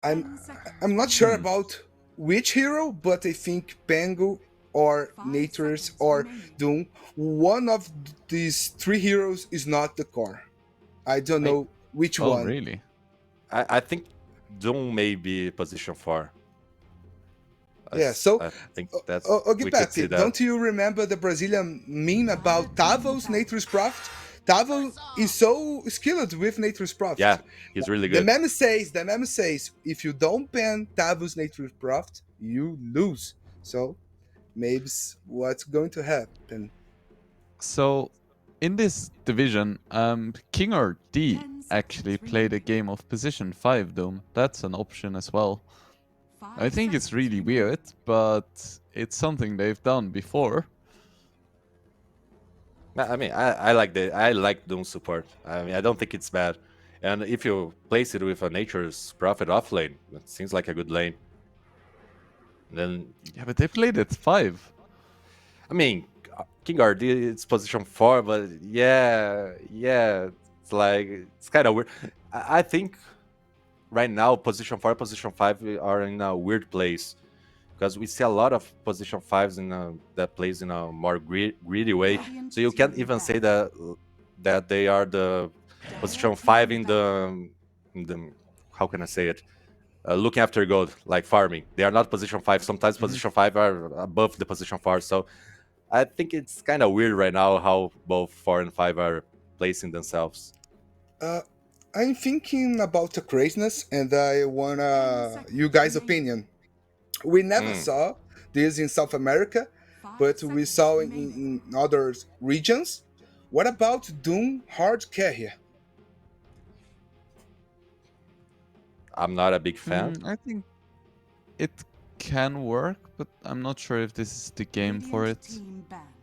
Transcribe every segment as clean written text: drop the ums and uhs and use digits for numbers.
I'm 10 seconds I'm not sure remaining. about which hero, but I think Pengu or 5 Natures seconds or remaining. Doom, one of these three heroes is not the core. I don't I know which Oh, one. really? I think Doom may be position 4. Yeah, so I think that's we could see Ogipete, that. don't you remember the Brazilian meme 5 about seconds Tavo's left. Nature's Craft? Tavo is so skilled with Nature's Yeah, Craft. he's really The good. meme says, if you don't ban Tavo's Nature's Craft, you lose. So maybe what's going to happen. So, in this division, King or D 10 actually seconds played a remaining. game of position 5 Doom. That's an option as well. I 5 think it's seconds really weird, remaining. but it's something they've done before. I mean, I like Doom support. I mean, I don't think it's bad. And if you place it with a Nature's Prophet off lane, it seems like a good lane. Then, Yeah, but they played it 5. I mean, King RD it's position 4, but yeah, it's like it's kind of weird. I think right now position 4, position 5 are in a weird place because we see a lot of position 5s that plays in a more greedy way. Radiant So you can't team even say ban. that they are the Red position 5 team ban. in the how can I say it? Looking after gold, like farming. They are not position 5. Sometimes Mhm. position 5 are above the position 4. So I think it's kind of weird right now how both 4 and 5 are placing themselves. Uh, I'm thinking about the craziness, and I 10 wanna you seconds guys' remaining. opinion. We never Mm, saw this in South America, 5 but we seconds saw remaining. in other regions. What about Doom Hard Carrier? I'm not a big fan. I think it can work, but I'm not sure if this is the game for Radiant it. team ban.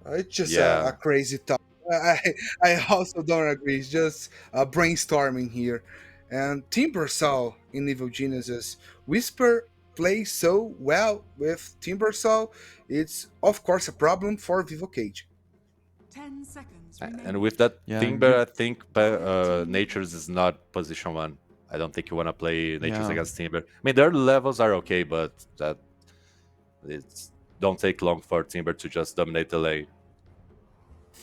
It's just a Yeah. crazy talk. I I also don't agree. It's just brainstorming here. And Timbersaw in Evil Geniuses. Whisper plays so well with Timbersaw. It's of course a problem for Vivo Cage. 10 seconds And remaining. with that Yeah, Timber, you. I think Red team Nature's ban. is not position 1. I don't think you want to play Nature's Yeah. against Timber. I mean, their levels are okay, but that it's don't take long for Timber to just dominate the lane.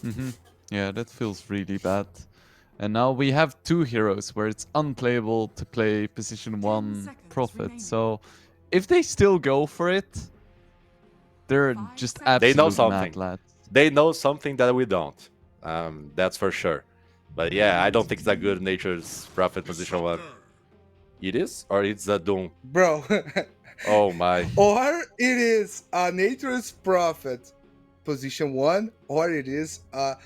hmm Yeah, that feels really bad. And now we have two heroes where it's unplayable to play position 10 1 seconds Prophet. remaining. So if they still go for it, they're 5 just They seconds know absolute something. mad remaining. lads. They know something that we don't. That's for sure. But yeah, I don't think it's a good Nature's Prophet position 1. It is? Or it's a Doom? Bro. Oh my. Or it is a Nature's Prophet position 1, or it is a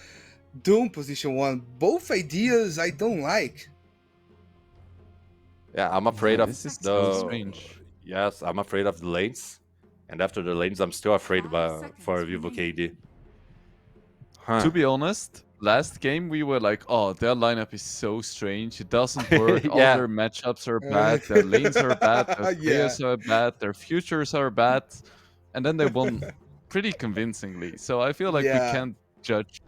Doom position 1. Both ideas I don't like. Yeah, I'm afraid Yeah, 10 of this is so seconds the. remaining. strange. Yes, I'm afraid of the lanes. And after the lanes, I'm still afraid 5 for seconds Vivo remaining. KD. Huh. To be honest, last game we were like, oh, their lineup is so strange. It doesn't work. All Yeah. their matchups are bad. Their lanes are bad. Their Yeah. players are bad. Their futures are bad. And then they won pretty convincingly. So I feel like we Yeah. can't judge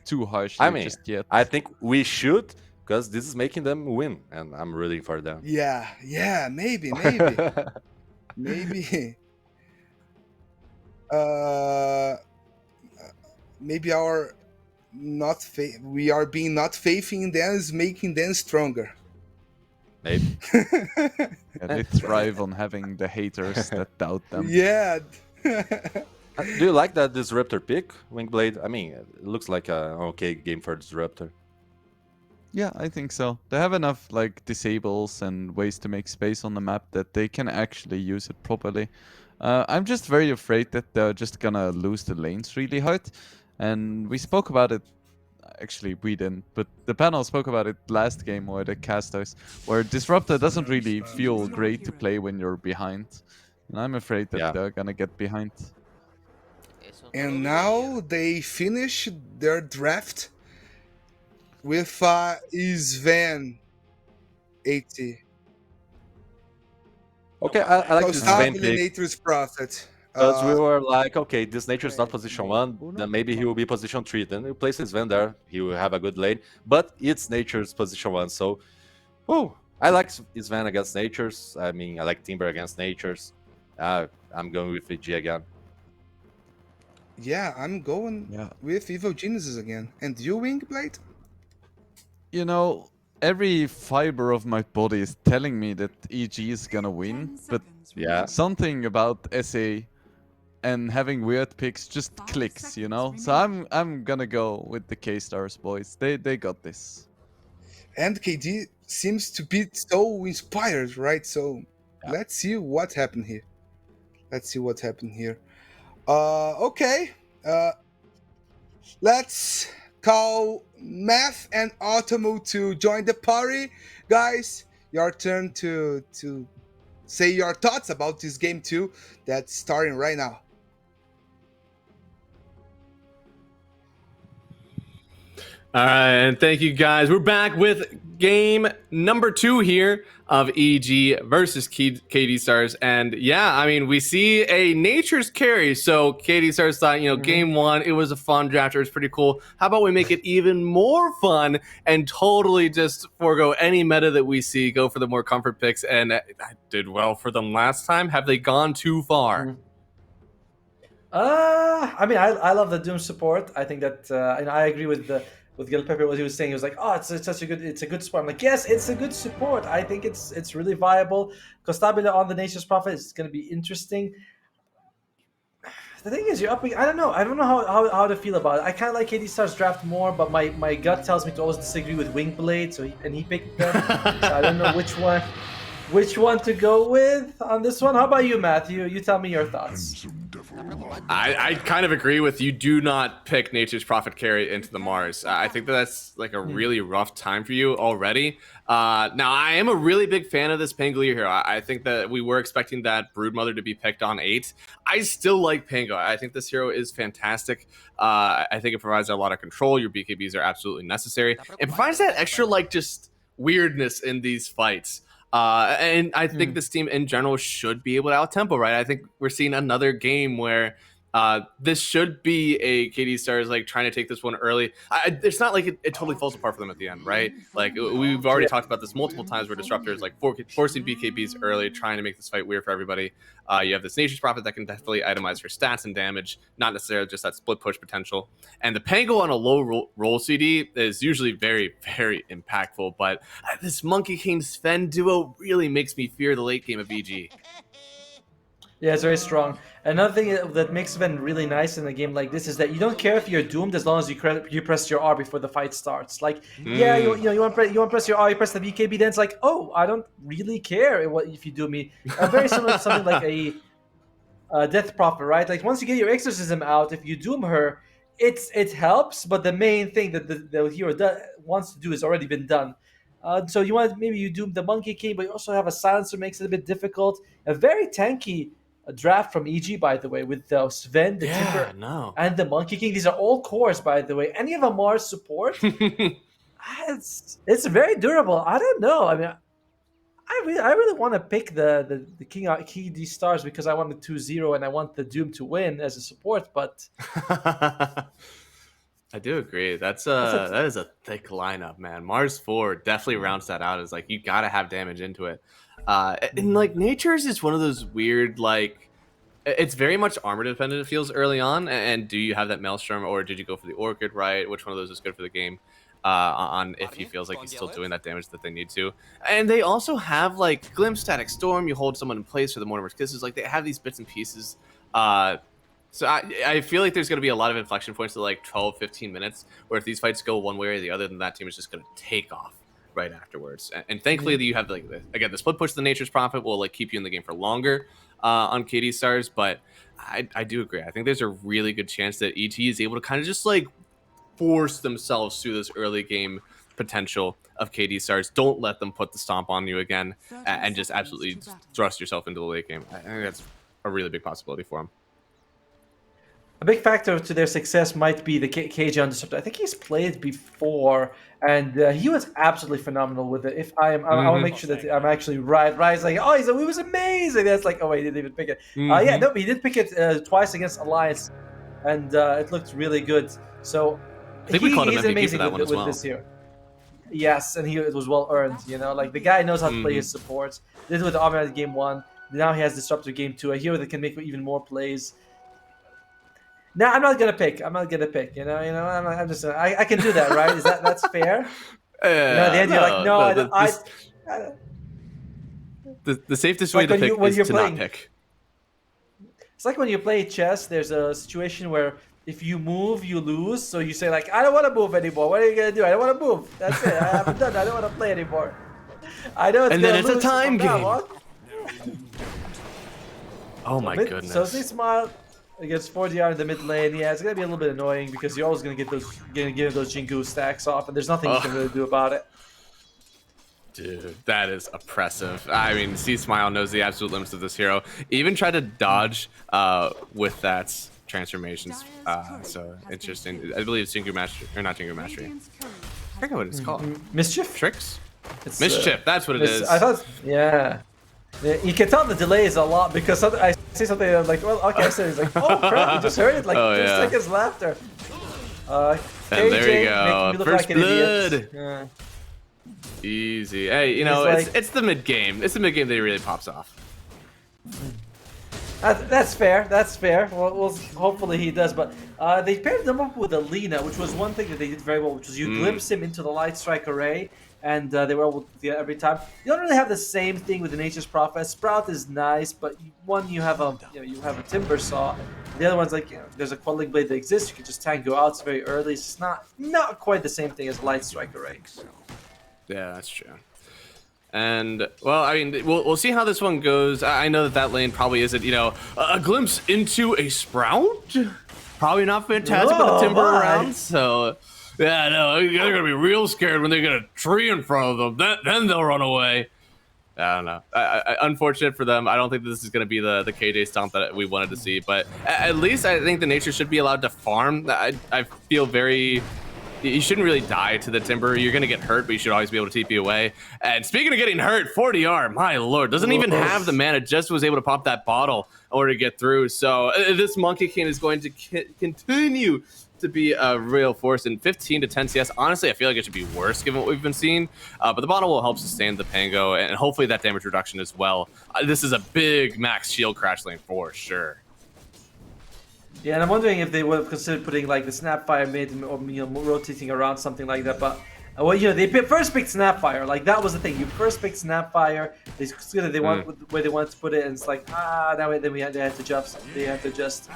too I harshly mean, just yet. I think we should because this is making them win, and I'm rooting for them. Yeah. Yeah. Maybe. Uh, maybe our not we are being not faith in them is making them stronger. Maybe. Yeah, Eh, they thrive on having the haters that doubt them. Yeah. Do you like that Disruptor pick, Wingblade? I mean, it looks like an okay game for Disruptor. Yeah, I think so. They have enough like disables and ways to make space on the map that they can actually use it properly. I'm just very afraid that they're just gonna lose the lanes really hard. And we spoke about it. Actually, we didn't, but the panel spoke about it last game or the casters, where Disruptor doesn't really feel Choose your great to hero. play when you're behind. And I'm afraid that Yeah. they're gonna get behind. Eso no lo And dudaría. now they finish their draft with Sven 80. Okay, I like So this Swain Stability pick Nature's Prophet. because we were like, okay, this nature is not position 1, then maybe he will be position 3. Then we place his Sven there, he will have a good lane, but it's nature's position 1, so, whoa. I like Sven against Natures. I mean, I like Timber against Natures. I'm going with VG again. Yeah, I'm going Yeah. with Evil Geniuses again. And you, Wingblade? You know, every fiber of my body is telling me that EG is gonna win, 10 but seconds Yeah. remaining. something about SA and having weird picks just 5 clicks, you seconds know. So remaining. I'm gonna go with the K-Stars boys. They got this. And KD seems to be so inspired, right? So Yeah. let's see what happened here. Let's see what happened here. Okay. Let's call Math and Otomo to join the party. Guys, your turn to say your thoughts about this game too that's starting right now. All right, and thank you guys. We're back with game number 2 here of EG versus KD Stars. And yeah, I mean, we see a Nature's carry. So KD Stars thought, game 1, it was a fun draft. It was pretty cool. How about we make it even more fun and totally just forego any meta that we see, go for the more comfort picks? And I did well for them last time. Have they gone too far? I mean, I love the Doom support. I think that, and I agree with Gil Pepper what he was saying. He was like, "Oh, it's such a good support." I'm like, "Yes, it's a good support. I think it's really viable." Constabula on the Nature's Prophet is going to be interesting. The thing is, you're up. I don't know. I don't know how to feel about it. I kind of like KD Star's draft more, but my gut tells me to always disagree with Wingblade. So he picked them. So I don't know which one to go with on this one. How about you, Matthew? You tell me your thoughts. I kind of agree with you. Do not pick Nature's Prophet carry into the Mars. I think that's like a really rough time for you already. Now, I am a really big fan of this Pangolier here. I think that we were expecting that Broodmother to be picked on 8. I still like Pango. I think this hero is fantastic. I think it provides a lot of control. Your BKBs are absolutely necessary. It provides that extra, like, just weirdness in these fights. And I think this team in general should be able to out-tempo, right? I think we're seeing another game where this should be a KD Stars like trying to take this one early. It's not like it totally falls apart for them at the end, right? Like we've already talked about this multiple times where Disruptor is like forcing BKBs early, trying to make this fight weird for everybody. You have this Nature's Prophet that can definitely itemize for stats and damage, not necessarily just that split push potential. And the Pango on a low roll CD is usually very, very impactful. But this Monkey King Sven duo really makes me fear the late game of VG. Yeah, it's very strong. Another thing that makes Sven really nice in a game like this is that you don't care if you're doomed as long as you press your R before the fight starts. Like, yeah, you want to press your R, you press the BKB, then it's like, oh, I don't really care if you doom me. Very similar to something like a Death Prophet, right? Like once you get your exorcism out, if you doom her, it helps, but the main thing that the hero wants to do has already been done. So maybe you doom the Monkey King, but you also have a silencer, makes it a bit difficult. A very tanky draft from EG, by the way, with Sven, the Timber, and the Monkey King. These are all cores, by the way. Any of a Mars support, it's very durable. I don't know. I mean, I really want to pick the King KD Stars because I want the 2-0 and I want the Doom to win as a support, but I do agree. That is a thick lineup, man. Mars 4 definitely rounds that out as like you gotta have damage into it. And like Nature's is one of those weird like it's very much armor dependent. It feels early on. And do you have that Maelstrom or did you go for the Orchid? Right? Which one of those is good for the game? On if he feels like he's still doing that damage that they need to. And they also have like Glimpse, Static Storm. You hold someone in place for the Mortimer's Kisses. Like they have these bits and pieces. So I feel like there's going to be a lot of inflection points to like 12, 15 minutes where if these fights go one way or the other, then that team is just going to take off right afterwards. And thankfully that you have like again the split push the Nature's Prophet will like keep you in the game for longer on KD Stars. But I do agree. I think there's a really good chance that ET is able to kind of just like force themselves through this early game potential of KD Stars. Don't let them put the stomp on you again and just absolutely thrust yourself into the late game. I think that's a really big possibility for them. a big factor to their success might be the KJ on Disruptor. I think he's played before, and he was absolutely phenomenal with it. If I want to make sure that I'm actually right. It's like, oh, he was amazing. That's like, oh, wait, he didn't even pick it. Yeah, no, he did pick it twice against Alliance, and it looked really good. So I think we called him he's MVP amazing for that one with as well. this here. Yes, and it was well earned. You know, like the guy knows how to play his support. Did it with Armor game 1. Now he has Disruptor game 2. A hero that can make even more plays. No, I'm not gonna pick. I'm not gonna pick. I'm just. I can do that, right? That's fair? At the end you're like, no, the safest way like to when pick when is you're to playing. not pick. It's like when you play chess. There's a situation where if you move, you lose. So you say like, I don't want to move anymore. What are you gonna do? I don't want to move. That's it. I haven't done. I don't want to play anymore. I know it's And gonna then it's a lose time from now game. on. Oh my goodness. So see Smile against 4DR in the mid lane. Yeah, it's gonna be a little bit annoying because you're always gonna get those Jingu stacks off, and there's nothing you can really do about it. Dude, that is oppressive. I mean, C Smile knows the absolute limits of this hero. Even tried to dodge with that transformations. So interesting. I believe it's Jingu Mastery, or not Jingu Mastery. I forget what it's called. Mischief? Tricks? It's, Mischief, that's what it is. I thought, yeah. You can tell the delay is a lot because I say something and I'm like, well, okay, so he's like, oh crap, you just heard it like 2 seconds after. And KJ there you go. making me look First like an blood. idiot. Yeah. Easy. Hey, you know, it's the mid game. It's the mid game that he really pops off. That's fair. That's fair. Well, hopefully he does. But they paired them up with Alina, which was one thing that they did very well, which was you glimpse him into the Light Strike array, and they were able to do that every time. You don't really have the same thing with the Nature's Prophet. Sprout is nice, but you have a Timber Saw. The other one's like, there's a Quelling Blade that exists. You can just tango out. It's very early. It's just not quite the same thing as Light Strike array. Yeah, that's true. And well, I mean, we'll see how this one goes. I know that lane probably isn't, a glimpse into a Sprout. Probably not fantastic with the Timber around. So yeah, no, they're gonna be real scared when they get a tree in front of them. Then they'll run away. I don't know. Unfortunate for them. I don't think this is going to be the KJ stomp that we wanted to see. But at least I think the Nature should be allowed to farm. I feel very... You shouldn't really die to the Timber. You're going to get hurt, but you should always be able to TP away. And speaking of getting hurt, 40R, my lord, doesn't even have the mana. Just was able to pop that bottle in order to get through. So this Monkey King is going to continue to be a real force. In 15 to 10 CS, honestly, I feel like it should be worse given what we've been seeing. But the bottle will help sustain the Pango and hopefully that damage reduction as well. This is a big max shield crash lane for sure. Yeah, and I'm wondering if they would have considered putting like the Snapfire mid or rotating around something like that. But they first picked Snapfire. Like that was the thing. You first picked Snapfire. They want where they wanted to put it, and it's like now then they had to adjust. They had to adjust.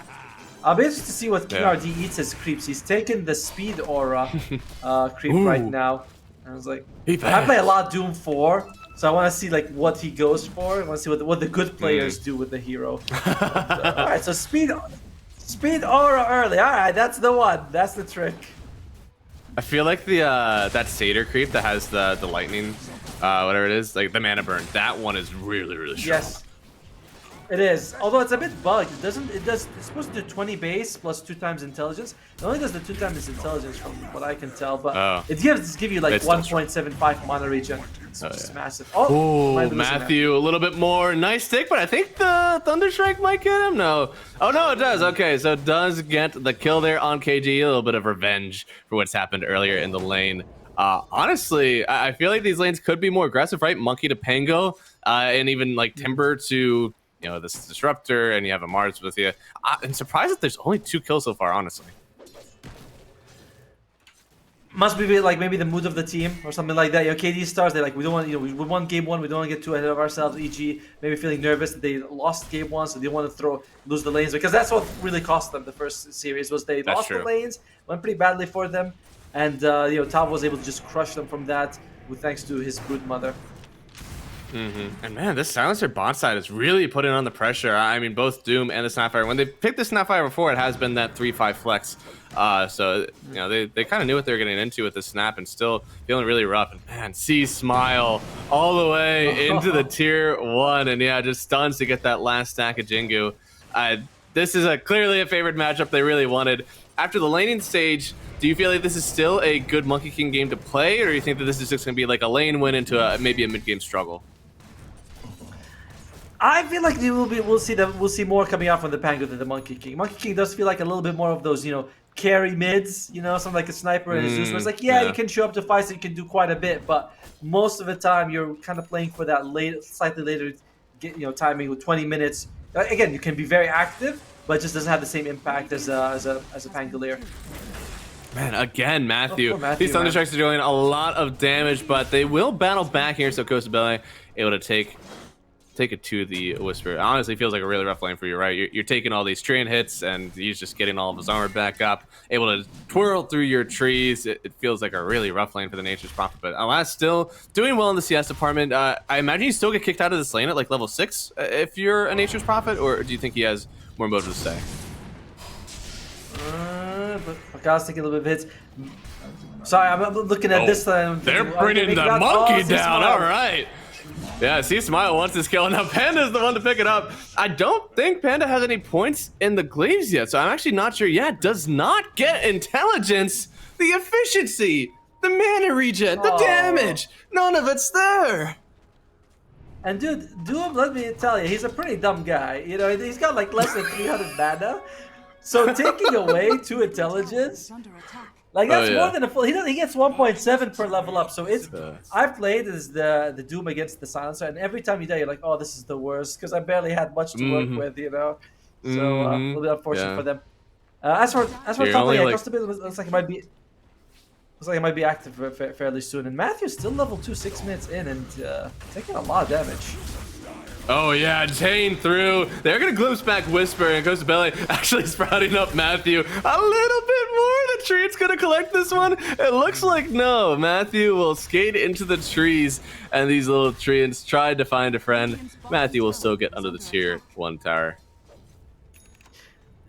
I'll be interested to see what King RD eats as creeps. He's taken the speed aura creep right now. I was like, I play a lot Doom 4. So I want to see like what he goes for. I want to see what the good players do with the hero. All right, so speed aura early. All right, that's the one. That's the trick. I feel like the that Satyr creep that has the lightning, whatever it is, like the mana burn. That one is really strong. Yes, it is. Although it's a bit bugged. It's supposed to do 20 base plus 2 times intelligence. It only does the 2 times intelligence from what I can tell. But it give you like 1.75 mana regen. It's massive. Oh, Matthew, a little bit more. Nice stick, but I think the Thunderstrike might get him. No. Oh, no, it does. Okay, so it does get the kill there on KG. A little bit of revenge for what's happened earlier in the lane. Honestly, I feel like these lanes could be more aggressive, right? Monkey to Pango, and even like Timber to, this Disruptor, and you have a Mars with you. I'm surprised that there's only 2 kills so far, honestly. Must be like maybe the mood of the team or something like that. KD stars, they're like, we don't want, we won game 1, we don't want to get too ahead of ourselves. E.g., maybe feeling nervous that they lost game 1, so they want to lose the lanes, because that's what really cost them the first series was they lost the lanes, went pretty badly for them, and Tav was able to just crush them from that, thanks to his brood mother. And man, this Silencer bot side is really putting on the pressure. I mean, both Doom and the Snapfire. When they picked the Snapfire before, it has been that 3-5 flex. So they kind of knew what they were getting into with the Snap, and still feeling really rough. And man, see Smile all the way into the tier 1, and yeah, just stuns to get that last stack of Jingu. This is clearly a favored matchup they really wanted. After the laning stage, do you feel like this is still a good Monkey King game to play, or do you think that this is just going to be like a lane win into maybe a mid game struggle? I feel like we'll see more coming out from the Pango than the Monkey King. Monkey King does feel like a little bit more of those, carry mids, you know, something like a sniper and a Zeus, where it's like, yeah, yeah. you can show up to fights and you can do quite a bit, but most of the time you're kind of playing for that slightly later, timing with 20 minutes. Again, you can be very active, but it just doesn't have the same impact as a Pangolier. Man, again, Matthew. poor Matthew, These Thunder man. Strikes are doing a lot of damage, but they will battle back here. So Kostabele able to take it to the Whisper. It honestly feels like a really rough lane for you, right? You're taking all these train hits, and he's just getting all of his armor back up, able to twirl through your trees. It feels like a really rough lane for the Nature's Prophet, but Alas still doing well in the CS department. I imagine you still get kicked out of this lane at like level 6 if you're a Nature's Prophet, or do you think he has more motive to stay? But Pakaz taking a little bit of hits. Sorry, I'm looking at this. They're bringing the monkey down. All right. Yeah, see, Smile wants this kill. Now Panda's the one to pick it up. I don't think Panda has any points in the glaives yet, so I'm actually not sure yet. Does not get intelligence, the efficiency, the mana regen, the damage. None of it's there. And dude, Doom, let me tell you, he's a pretty dumb guy. You know, he's got like less than 300 mana. So taking away 2 intelligence, like that's more than a full. He gets 1.7 per level up. So it's. I've played as the Doom against the Silencer, and every time you die, you're like, oh, this is the worst because I barely had much to work with, you know. So a little bit unfortunate for them. As for top lane, looks like it might be active fairly soon. And Matthew's still level 2, 6 minutes in, and taking a lot of damage. Oh yeah, chain through. They're gonna glimpse back Whisper, and Kostabele actually sprouting up Matthew a little bit more. The tree's gonna collect this one. It looks like no. Matthew will skate into the trees, and these little treants tried to find a friend. Matthew will still get under the tier 1 tower.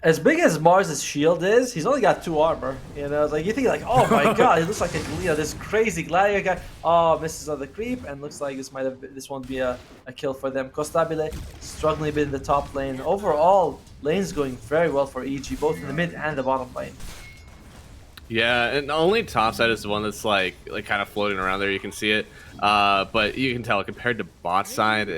As big as Mars' shield is, he's only got 2 armor. You know, it's like you think like, oh my god, he looks like this crazy gladiator guy. Oh, misses on the creep, and looks like this won't be a kill for them. Kostabile struggling a bit in the top lane. Overall, lane's going very well for EG, both in the mid and the bottom lane. Yeah, and only top side is the one that's like kind of floating around there. You can see it, but you can tell compared to bot side,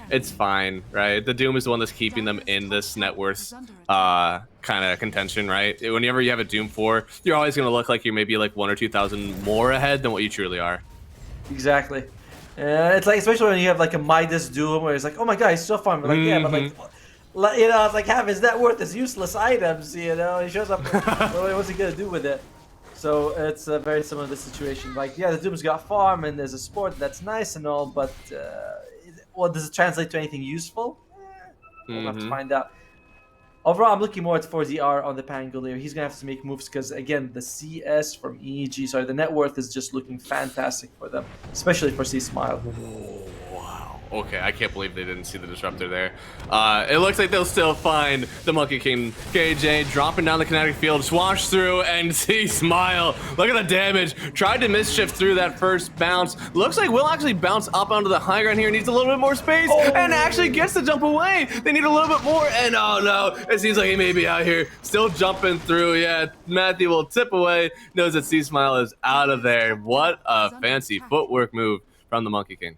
it's fine, right? The Doom is the one that's keeping them in this net worth kind of contention, right? Whenever you have a Doom 4, you're always going to look like you're maybe like 1,000 or 2,000 more ahead than what you truly are. Exactly. It's like, especially when you have like a Midas Doom, where it's like, oh my god, he's so fun. But like, yeah, but like, you know, it's like half his net worth is useless items, you know? He shows up, what's he going to do with it? So it's very similar to the situation. Like, yeah, the Doom's got farm and there's a sport that's nice and all, but well, does it translate to anything useful? We'll have to find out. Overall, I'm looking more for ZR on the Pangolier. He's going to have to make moves because, again, the CS from EEG, the net worth is just looking fantastic for them, especially for C-Smile. Okay, I can't believe they didn't see the disruptor there. It looks like they'll still find the Monkey King. KJ dropping down the kinetic field, swash through, and see Smile. Look at the damage. Tried to mischief through that first bounce. Looks like we'll actually bounce up onto the high ground here. Needs a little bit more space, and actually gets to jump away. They need a little bit more, and oh no, it seems like he may be out here. Still jumping through. Yeah, Matthew will tip away. Knows that C-Smile is out of there. What a fancy footwork move from the Monkey King.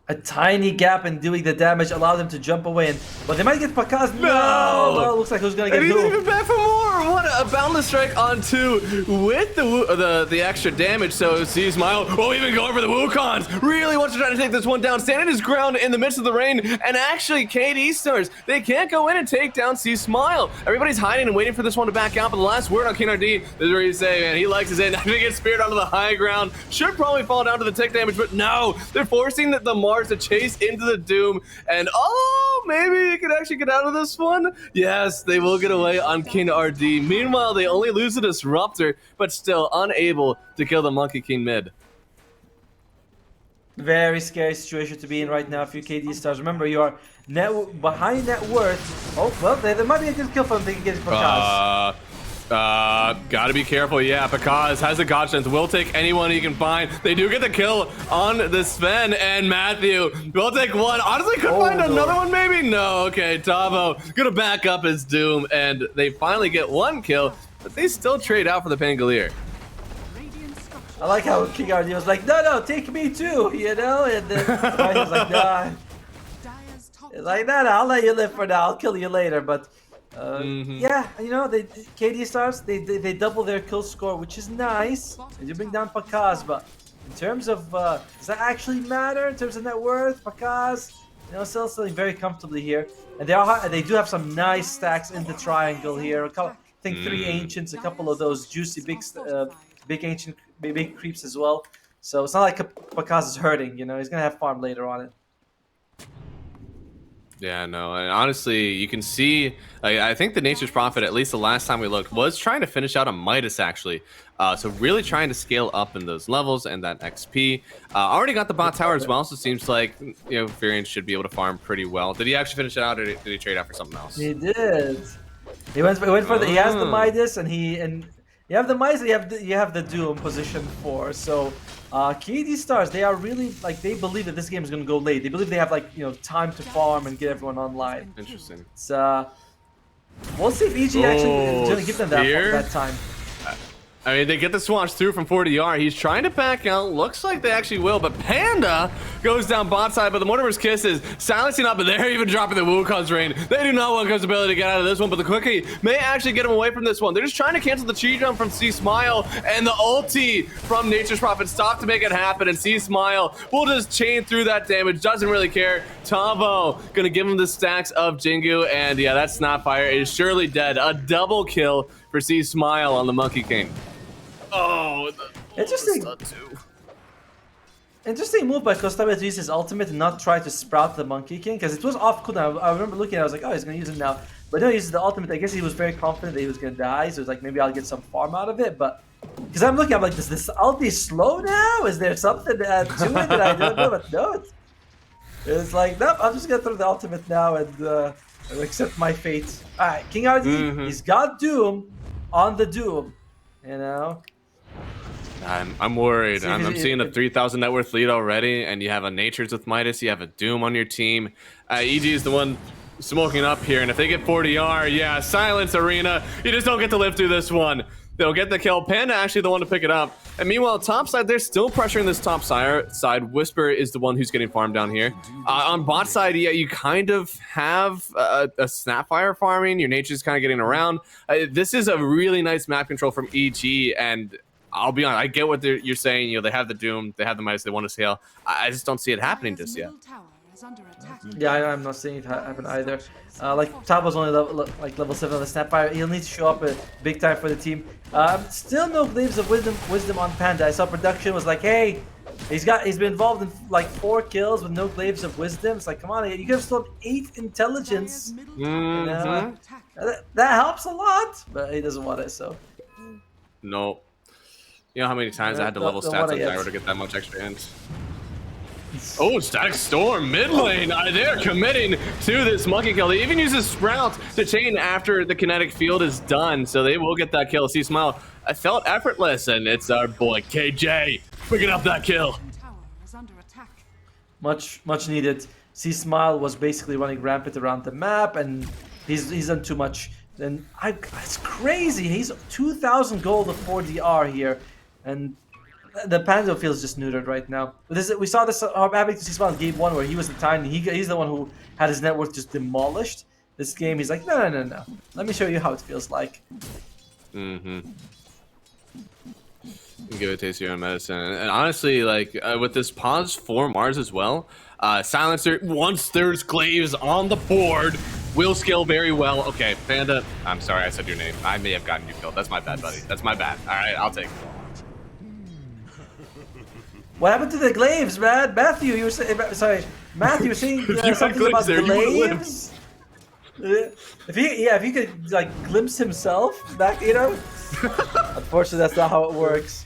A tiny gap in doing the damage allowed them to jump away, but they might get Pakaz. No! Looks like who's gonna get and he's who. even back for more. What a boundless strike on 2 with the extra damage. So C-Smile, even going for the Wukons. Really wants to try to take this one down, standing his ground in the midst of the rain. And actually, KD Stars, they can't go in and take down C-Smile. Everybody's hiding and waiting for this one to back out. But the last word on King RD, this is where you say, man, he likes his in. Now he gets speared onto the high ground. Should probably fall down to the tick damage, but no, they're forcing the Mars to chase into the Doom, and maybe he could actually get out of this one. Yes, they will get away on King RD. Meanwhile, they only lose the Disruptor, but still unable to kill the Monkey King mid. Very scary situation to be in right now for you KD Stars. Remember, you are behind net worth. Oh, well, there might be a good kill for them. They can get Pakaz. Gotta be careful. Yeah, Pakaz has the God Strength. Will take anyone he can find. They do get the kill on the Sven, and Matthew will take one. Honestly, could find another one maybe? No, okay, Tavo gonna back up his Doom, and they finally get 1 kill, but they still trade out for the Pangolier. I like how King RD was like, no, take me too, you know? And then he was like, nah. It's like, no, I'll let you live for now. I'll kill you later, but Yeah, you know, KD stars, they double their kill score, which is nice. They do bring down Pakaz, but in terms of does that actually matter in terms of net worth? Pakaz, you know, still sitting very comfortably here, and they do have some nice stacks in the triangle here. I think 3 ancients, a couple of those juicy big creeps as well. So it's not like Pakaz is hurting. You know, he's gonna have farm later on it. Yeah, no, and honestly, you can see, I think the Nature's Prophet, at least the last time we looked, was trying to finish out a Midas, actually. So really trying to scale up in those levels and that XP. Already got the bot tower as well, so it seems like, you know, Varian should be able to farm pretty well. Did he actually finish it out, or did he trade out for something else? He did. He went for the. He has the Midas, and you have the Midas. You have the Doom position 4. So, KD stars, they are really like, they believe that this game is gonna go late. They believe they have, like, you know, time to farm and get everyone online. Interesting. It's we'll see if EG actually is gonna give them that time. I mean, they get the swatch through from 40R. He's trying to back out. Looks like they actually will, but Panda goes down bot side, but the Mortimer's Kiss is silencing up, and they're even dropping the Wukong's Rain. They do not want Wukong's ability to get out of this one, but the Quickie may actually get him away from this one. They're just trying to cancel the Chi Jump from C Smile, and the ulti from Nature's Prophet stop to make it happen, and C Smile will just chain through that damage. Doesn't really care. Tavo gonna give him the stacks of Jingu, and yeah, that Snapfire is surely dead. A double kill for C Smile on the Monkey King. Oh, interesting. Interesting move by Kostame to use his ultimate and not try to sprout the Monkey King, because it was off cooldown. I remember looking at it, I was like, oh, he's gonna use it now. But no, he uses the ultimate. I guess he was very confident that he was gonna die, so it's like, maybe I'll get some farm out of it. But because I'm looking, I'm like, does this ulti slow now? Is there something to it that I don't know? But no, it's like, nope, I'm just gonna throw the ultimate now and accept my fate. Alright, King RD, he's got Doom on the Doom, you know. I'm worried. I'm seeing a 3,000 net worth lead already, and you have a Nature's with Midas, you have a Doom on your team. EG is the one smoking up here, and if they get 40R, yeah, silence Arena. You just don't get to live through this one. They'll get the kill. Panda actually the one to pick it up. And meanwhile, top side, they're still pressuring this top side. Whisper is the one who's getting farmed down here. On bot side, yeah, you kind of have a Snapfire farming. Your Nature's kind of getting around. This is a really nice map control from EG, and I'll be honest, I get what you're saying. You know, they have the Doom, they have the Midas, they want to scale. I just don't see it happening just yet. Yeah, I'm not seeing it happen either. Like, Tabo's only level 7 on the Snapfire. He'll need to show up big time for the team. Still no Glaives of Wisdom on Panda. I saw production was like, hey, he's been involved in like 4 kills with no Glaives of Wisdom. It's like, come on, you could have stolen 8 intelligence. That helps a lot, but he doesn't want it, so. No. You know how many times I had to level stats on Gyro to get that much extra int? Oh, Static Storm, mid lane. They're committing to this Monkey kill. They even use a Sprout to chain after the kinetic field is done, so they will get that kill. See Smile, I felt effortless, and it's our boy KJ picking up that kill. Much needed. See Smile was basically running rampant around the map, and he's done too much. And it's crazy. He's 2,000 gold of 4DR here, and the Panda feels just neutered right now. We saw this happening to C-Smile in game 1 where he was the tiny. He's the one who had his net worth just demolished. This game, he's like, no. Let me show you how it feels like. Give it a taste of your own medicine. And honestly, like, with this pause for Mars as well, Silencer, once there's Glaives on the board, will scale very well. Okay, Panda, I'm sorry I said your name. I may have gotten you killed. That's my bad, buddy. That's my bad. All right, I'll take it. What happened to the Glaives, man? Matthew, you were saying, sorry, Matthew, you were saying something about Glaives? If he could, like, glimpse himself back, you know? Unfortunately, that's not how it works.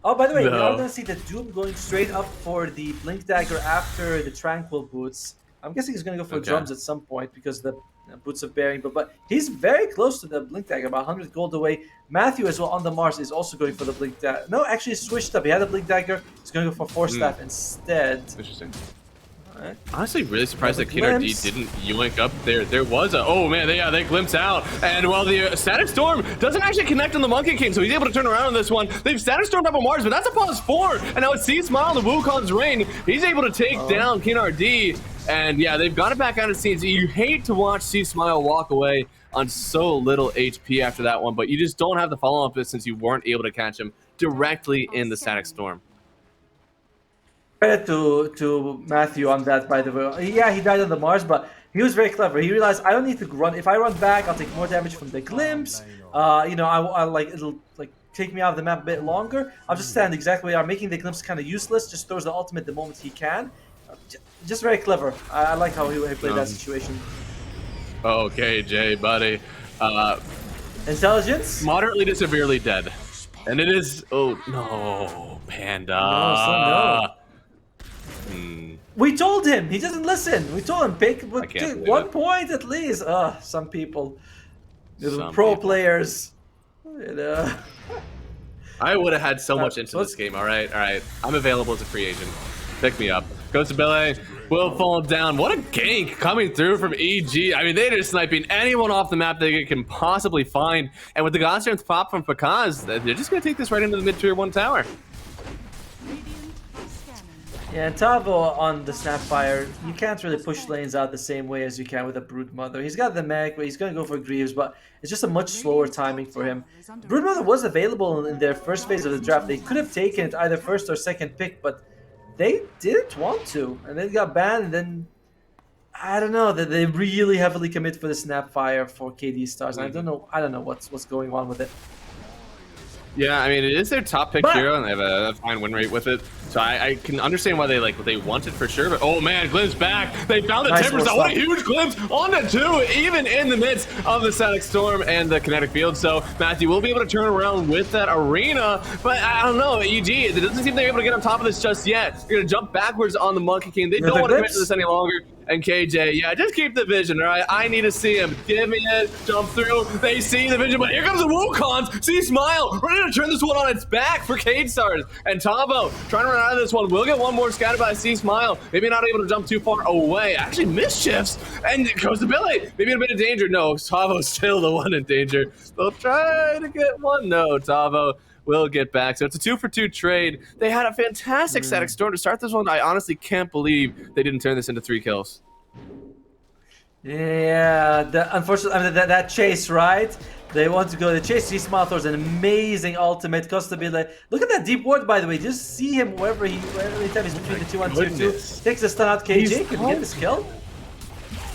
Oh, by the way, we are going to see the Doom going straight up for the Blink Dagger after the Tranquil Boots. I'm guessing he's going to go for drums at some point because the Boots of Bearing, but he's very close to the Blink Dagger, about 100 gold away. Matthew as well on the Mars is also going for the Blink Dagger. No, actually switched up. He had a Blink Dagger. He's going to go for Force Staff instead. Interesting. Right. Honestly, really surprised that KRD didn't yoink up there. There was a, oh man, they glimpse out. And while the Static Storm doesn't actually connect on the Monkey King, so he's able to turn around on this one. They've Static Stormed up on Mars, but that's a pause 4. And now it's C Smile on the Wukong's Rain. He's able to take down KRD. And yeah, they've got it back out of scenes. You hate to watch C Smile walk away on so little HP after that one, but you just don't have the follow-up since you weren't able to catch him directly in the static storm. Credit to Matthew on that, by the way. Yeah, he died on the Mars, but he was very clever. He realized I don't need to run. If I run back, I'll take more damage from the glimpse. You know, I like it'll like take me out of the map a bit longer. I'll just stand exactly where I'm making the glimpse kind of useless. Just throws the ultimate the moment he can. Just very clever. I like how he played that situation. Okay, Jay, buddy. Intelligence? Moderately to severely dead. And it is... Oh, no. Panda. No. We told him. He doesn't listen. We told him, pick 1 point at least. Some people. Some pro people. players. You know. I would have had so much into this game. All right. I'm available as a free agent. Pick me up. Goes to Billy. Will fall down. What a gank coming through from EG. I mean, they're just sniping anyone off the map they can possibly find. And with the God Strength pop from Fakaz, they're just going to take this right into the mid-tier 1 tower. Yeah, and Tavo on the Snapfire, you can't really push lanes out the same way as you can with a Broodmother. He's got the mech, but he's going to go for Greaves, but it's just a much slower timing for him. Broodmother was available in their first phase of the draft. They could have taken it either first or second pick, but they didn't want to. And then it got banned, and then I don't know, that they really heavily commit for the Snapfire for KD Stars. And I don't know what's going on with it. Yeah, I mean, it is their top pick hero, and they have a fine win rate with it. So I can understand why they want it for sure. But oh man, glimpse back. They found the Nice timbers. little What a stuff. huge glimpse on the 2, even in the midst of the static storm and the kinetic field. So Matthew will be able to turn around with that arena. But I don't know, EG, it doesn't seem they're able to get on top of this just yet. They're going to jump backwards on the Monkey King. They don't want to commit to this any longer. And KJ, yeah, just keep the vision, all right? I need to see him. Give me it. Jump through. They see the vision, but here comes the Wukons. See Smile. Ready to turn this one on its back for Cade Stars. And Tavo trying to run out of this one. We'll get one more scattered by C Smile. Maybe not able to jump too far away. Actually, mischiefs. And it goes to Billy. Maybe in a bit of danger. No, Tavo's still the one in danger. They'll try to get one. No, Tavo will get back. So it's a 2-for-2 trade. They had a fantastic static storm to start this one. I honestly can't believe they didn't turn this into 3 kills. Yeah, unfortunately, I mean, that chase, right? They want to go. The chase. C Smile throws an amazing ultimate. Costa Billy. Look at that deep ward, by the way. Just see him wherever every time he's between the 2 and 2. Takes the stun out. KJ can get this kill.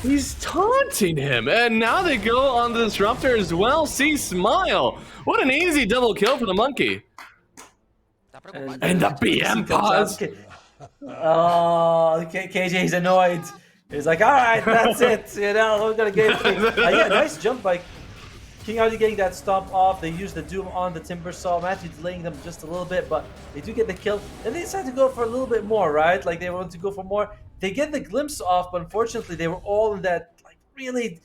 He's taunting him, and now they go on the disruptor as well. See Smile. What an easy double kill for the monkey. And the BM pause. Oh, KJ, he's annoyed. He's like, all right, that's it. You know, we're gonna get it. Yeah, nice jump by King already getting that stomp off. They use the Doom on the Timber Saw. Matthew delaying them just a little bit, but they do get the kill. And they decide to go for a little bit more, right? Like they want to go for more. They get the glimpse off, but unfortunately, they were all in that like really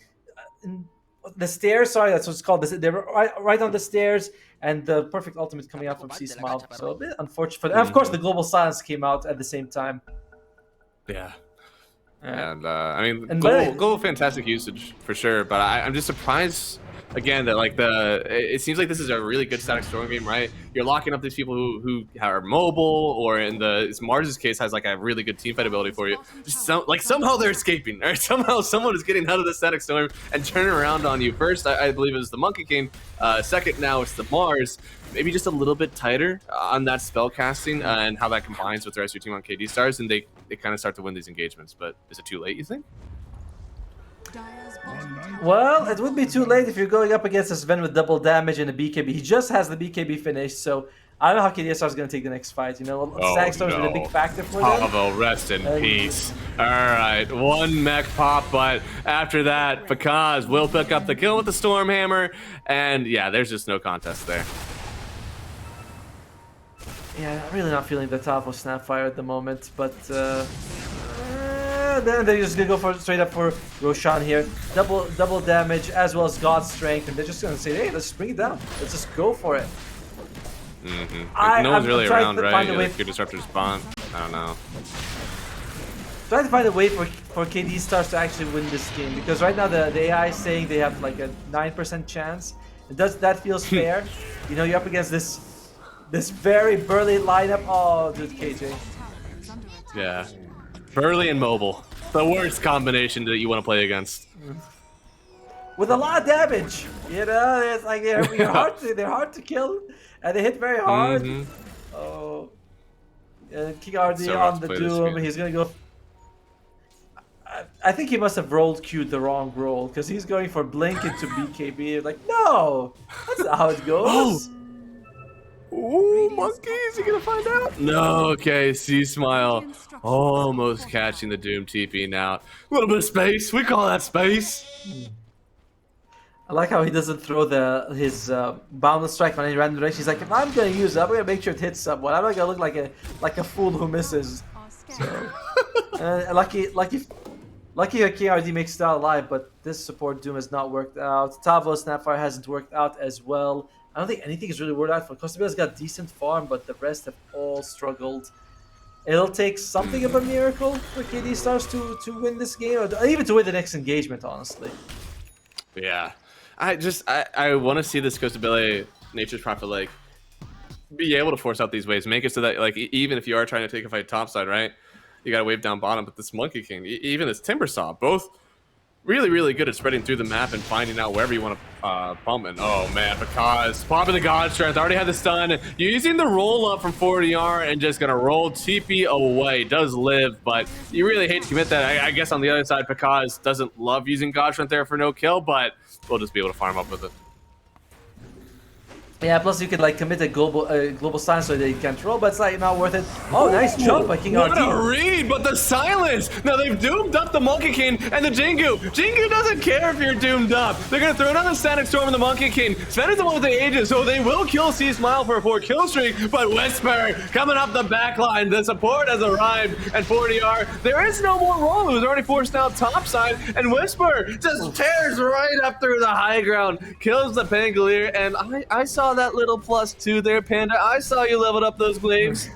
the stairs. Sorry, that's what it's called. They were right on the stairs, and the perfect ultimate coming out from C Smile. So a bit unfortunate. And of course, the global silence came out at the same time. Yeah. And I mean, And global fantastic usage for sure, but I'm just surprised again that like it seems like this is a really good static storm game, right? You're locking up these people who are mobile, or in Mars' case has like a really good teamfight ability for you. Just somehow they're escaping, right? Somehow someone is getting out of the static storm and turning around on you. First, I believe it was the Monkey King. Second, now it's the Mars. Maybe just a little bit tighter on that spell casting and how that combines with the rest of your team on KD Stars, and they kind of start to win these engagements. But is it too late, you think? Well, it would be too late if you're going up against a Sven with double damage and a BKB. He just has the BKB finished, so I don't know how KDSR is going to take the next fight. You know, Static Storm has been a big factor for them. Pavo, rest in peace. All right, one mech pop, but after that, Fakaz will pick up the kill with the Stormhammer, and yeah, there's just no contest there. Yeah, I'm really not feeling the top of Snapfire at the moment, but then they're just gonna go straight up for Roshan here. Double damage as well as God's strength, and they're just gonna say, hey, let's just bring it down. Let's just go for it. No one's really around, right? Like your disruptor spawn. I don't know. Trying to find a way for KD Stars to actually win this game, because right now the AI is saying they have like a 9% chance. That feels fair? You know, you're up against this very burly lineup. Oh, dude, KJ. Yeah. Burly and mobile. the worst combination that you want to play against. With a lot of damage, you know, it's like they're hard to kill, and they hit very hard. Mhm. Oh, King RD So rough on to the play this Doom. game. He's gonna go. I think he must have rolled Q the wrong roll because he's going for blink into BKB. Like, no, that's not how it goes. Ooh, monkey, is he gonna find out? No, okay, see smile. Almost catching the Doom TP now. A little bit of space, we call that space. I like how he doesn't throw his boundless strike on any random direction. He's like, if I'm gonna use it, I'm gonna make sure it hits someone. I'm not gonna look like a fool who misses. Lucky that KRD makes it out alive, but this support Doom has not worked out. Tavo Snapfire hasn't worked out as well. I don't think anything has really worked out for Costabilla's got decent farm, but the rest have all struggled. It'll take something of a miracle for KD Stars to win this game, or even to win the next engagement, honestly. Yeah, I want to see this Costabile Nature's Prophet like be able to force out these waves, make it so that like even if you are trying to take a fight topside, right, you got to wave down bottom. But this Monkey King, even this Timbersaw, both really good at spreading through the map and finding out wherever you want to pump. And oh man, because popping the God Strength, already had the stun, using the roll up from 40R and just gonna roll TP away. Does live, but you really hate to commit that. I guess on the other side, Pekaz doesn't love using God Strength there for no kill, but we'll just be able to farm up with it. Yeah, plus you could like commit a global stun so that you can't roll, but it's like not worth it. Oh, nice jump by King What RT. a read, but the silence! Now they've doomed up the Monkey King and the Jingu. Jingu doesn't care if you're doomed up. They're gonna throw down the Static Storm and the Monkey King. Sven is the one with the Aegis, so they will kill C Smile for a 4 kill streak, but Whisper coming up the backline. The support has arrived, and 40R, there is no more roll. It was already forced out topside, and Whisper just tears right up through the high ground, kills the Pangolier, and I saw that little +2 there, Panda. I saw you leveled up those glaives.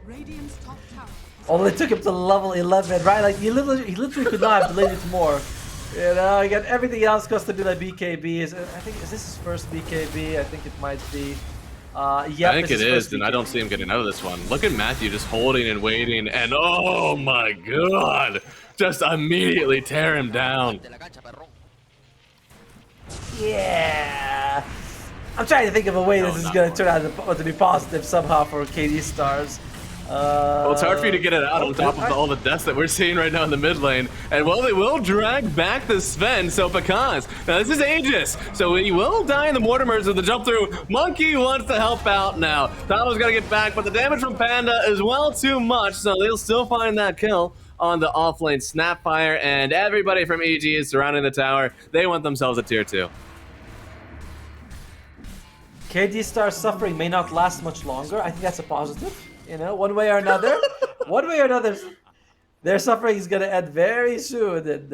Radiant's top tower. Oh, they took him to level 11, right? Like he literally could not have delayed it more. You know, you got everything else cost to be like BKB. Is this his first BKB? I think it might be. Yeah, I think it is, and I don't see him getting out of this one. Look at Matthew just holding and waiting, and oh my god, just immediately tear him down. De la cancha, perrón. Yeah. I'm trying to think of a way this is going to turn out to be positive somehow for KD Stars. Well, it's hard for you to get it out on top of all the deaths that we're seeing right now in the mid lane. And well, they will drag back the Sven, so Pekaz. Now this is Aegis, so he will die in the Mortimers with the jump through. Monkey wants to help out now. Thamo's got to get back, but the damage from Panda is well too much, so they'll still find that kill on the offlane Snapfire, and everybody from EG is surrounding the tower. They want themselves a tier 2. KD Star's suffering may not last much longer. I think that's a positive. You know, one way or another. One way or another, their suffering is going to end very soon, and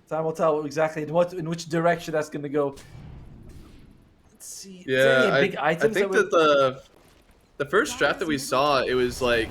time will tell exactly in which direction that's going to go. Let's see. Is there any big items I think that the first draft that we saw, it was like,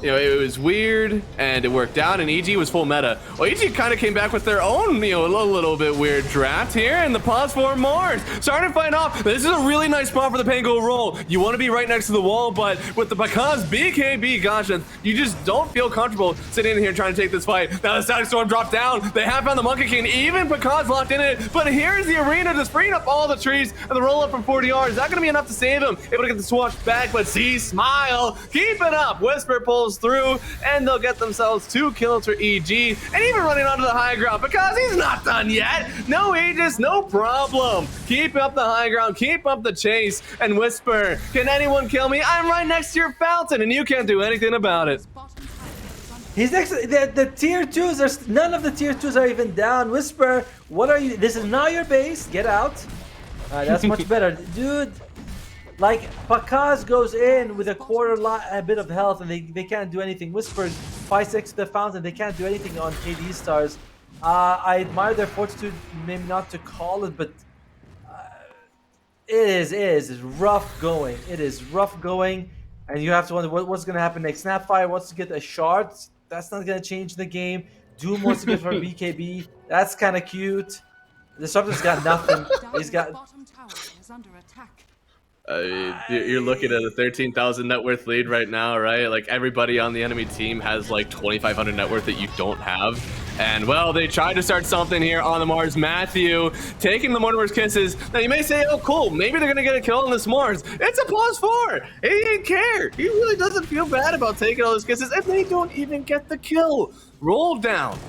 you know, it was weird and it worked out, and EG was full meta. Well, EG kind of came back with their own, you know, a little bit weird draft here, and the pause for Mars starting to fight off. This is a really nice spot for the Pango roll. You want to be right next to the wall, but with the Pekaz BKB, gosh, you just don't feel comfortable sitting in here trying to take this fight. Now the Static Storm dropped down. They have found the Monkey King, even Pekaz locked in it, but here's the arena just freeing up all the trees, and the roll up from 40R. Is that going to be enough to save him? Able to get the swash back, but see, Smile, keep it up. Whisper pulls through, and they'll get themselves 2 kills for EG, and even running onto the high ground because he's not done yet. No Aegis, no problem. Keep up the high ground, keep up the chase, and Whisper, can anyone kill me? I'm right next to your fountain, and you can't do anything about it. He's next. The tier 2s are none of the tier 2s are even down. Whisper, what are you? This is not your base. Get out. That's much better, dude. Like, Pekaz goes in with a bit of health, and they can't do anything. Whisper fights next to the fountain. They can't do anything on KD Stars. I admire their fortitude, maybe not to call it, but it is rough going. It is rough going, and you have to wonder what's going to happen next. Snapfire wants to get a shard. That's not going to change the game. Doom wants to get for BKB. That's kind of cute. The Disruptor's got nothing. He's got. Bottom tower is under attack. You're looking at a 13,000 net worth lead right now, right? Like everybody on the enemy team has like 2,500 net worth that you don't have, And well, they tried to start something here on the Mars. Matthew taking the Mortimer's Kisses. Now you may say, oh cool, maybe they're gonna get a kill on this Mars. It's a +4. He didn't care. He really doesn't feel bad about taking all those kisses, and they don't even get the kill. Roll down.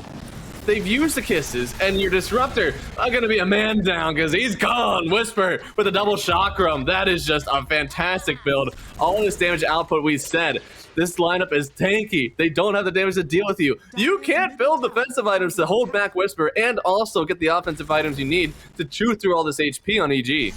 They've used the kisses, and your Disruptor are gonna be a man down because he's gone. Whisper with a double chakram. That is just a fantastic build. All this damage output we said. This lineup is tanky. They don't have the damage to deal with you. You can't build defensive items to hold back Whisper and also get the offensive items you need to chew through all this HP on EG.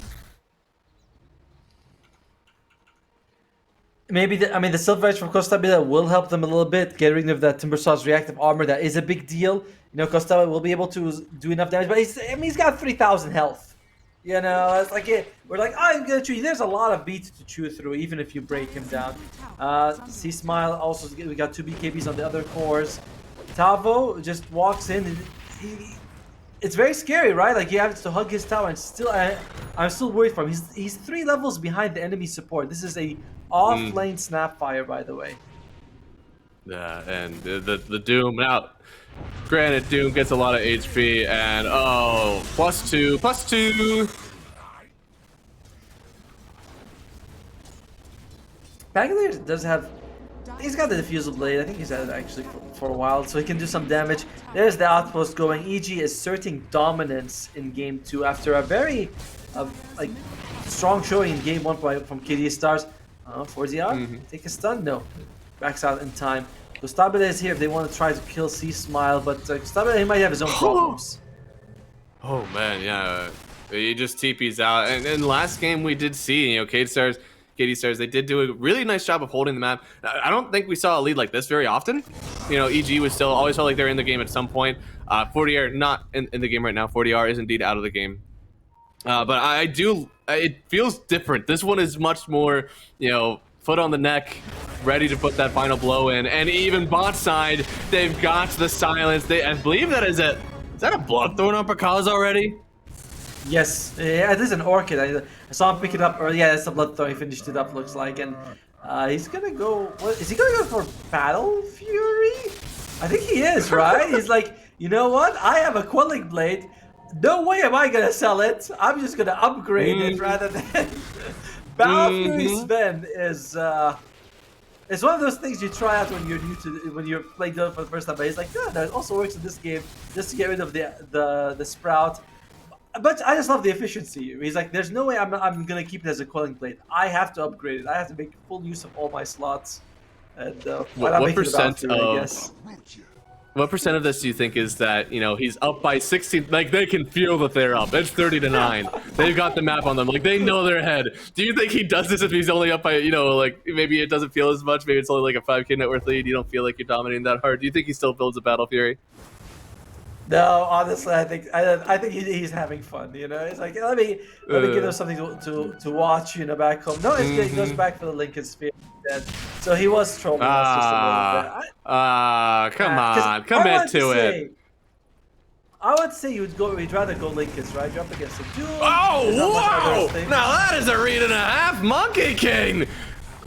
Maybe the Silver Edge from Costabile will help them a little bit, get rid of that Timbersaw's reactive armor. That is a big deal. You know, Costabile will be able to do enough damage, but he's got 3,000 health. You know, it's like we're like, I'm gonna chew. There's a lot of beats to chew through, even if you break him down. C Smile also, we got 2 BKBs on the other cores. Tavo just walks in, and it's very scary, right? Like, you have to hug his tower, and still, I'm still worried for him. He's 3 levels behind the enemy support. This is a off-lane Snapfire, by the way. Yeah, and the Doom now. Granted, Doom gets a lot of HP, and oh, +2. Bangalore does have. He's got the Diffusal Blade. I think he's had it actually for a while, so he can do some damage. There's the Outpost going. EG asserting dominance in Game 2 after a very like strong showing in Game 1 from KD Stars. 4ZR, take a stun? No. Backs out in time. Gustabile is here if they want to try to kill C-Smile, but Gustabile, he might have his own problems. Oh man, yeah. He just TP's out. And in last game we did see, you know, KD Stars, they did do a really nice job of holding the map. I don't think we saw a lead like this very often. You know, EG was still always felt like they're in the game at some point. 40R not in the game right now. 40R is indeed out of the game. But it feels different. This one is much more, you know, foot on the neck, ready to put that final blow in. And even bot side, they've got the silence. I believe that is that a Bloodthorn on Pakaz already? Yes, yeah, it is an Orchid. I saw him pick it up earlier. Yeah, that's a Bloodthorn. He finished it up, looks like. And he's gonna go. What is he gonna go for? Battle Fury? I think he is, right? He's like, you know what? I have a Quelling Blade. No way am I gonna sell it. I'm just gonna upgrade it rather than. Battle Fury Sven is it's one of those things you try out when you're playing Dota for the first time. But he's like, yeah, that also works in this game, just to get rid of the Sprout. But I just love the efficiency. He's like, there's no way I'm gonna keep it as a Quelling Blade. I have to upgrade it. I have to make full use of all my slots. And what percent of this do you think is that, you know, he's up by 16? Like, they can feel that they're up. It's 30-9. They've got the map on them. Like, they know they're ahead. Do you think he does this if he's only up by, you know, like, maybe it doesn't feel as much? Maybe it's only like a 5k net worth lead. You don't feel like you're dominating that hard. Do you think he still builds a Battle Fury? No, honestly, I think he's having fun. You know, it's like, let me give him something to watch, you know, back home. No, he goes back for the Lincoln Sphere. So he was trolling us just a little bit. Come on, commit to it. I would say you'd rather go Lincoln's, right? You're up against a duel. Oh, whoa! Now that is a read and a half, Monkey King.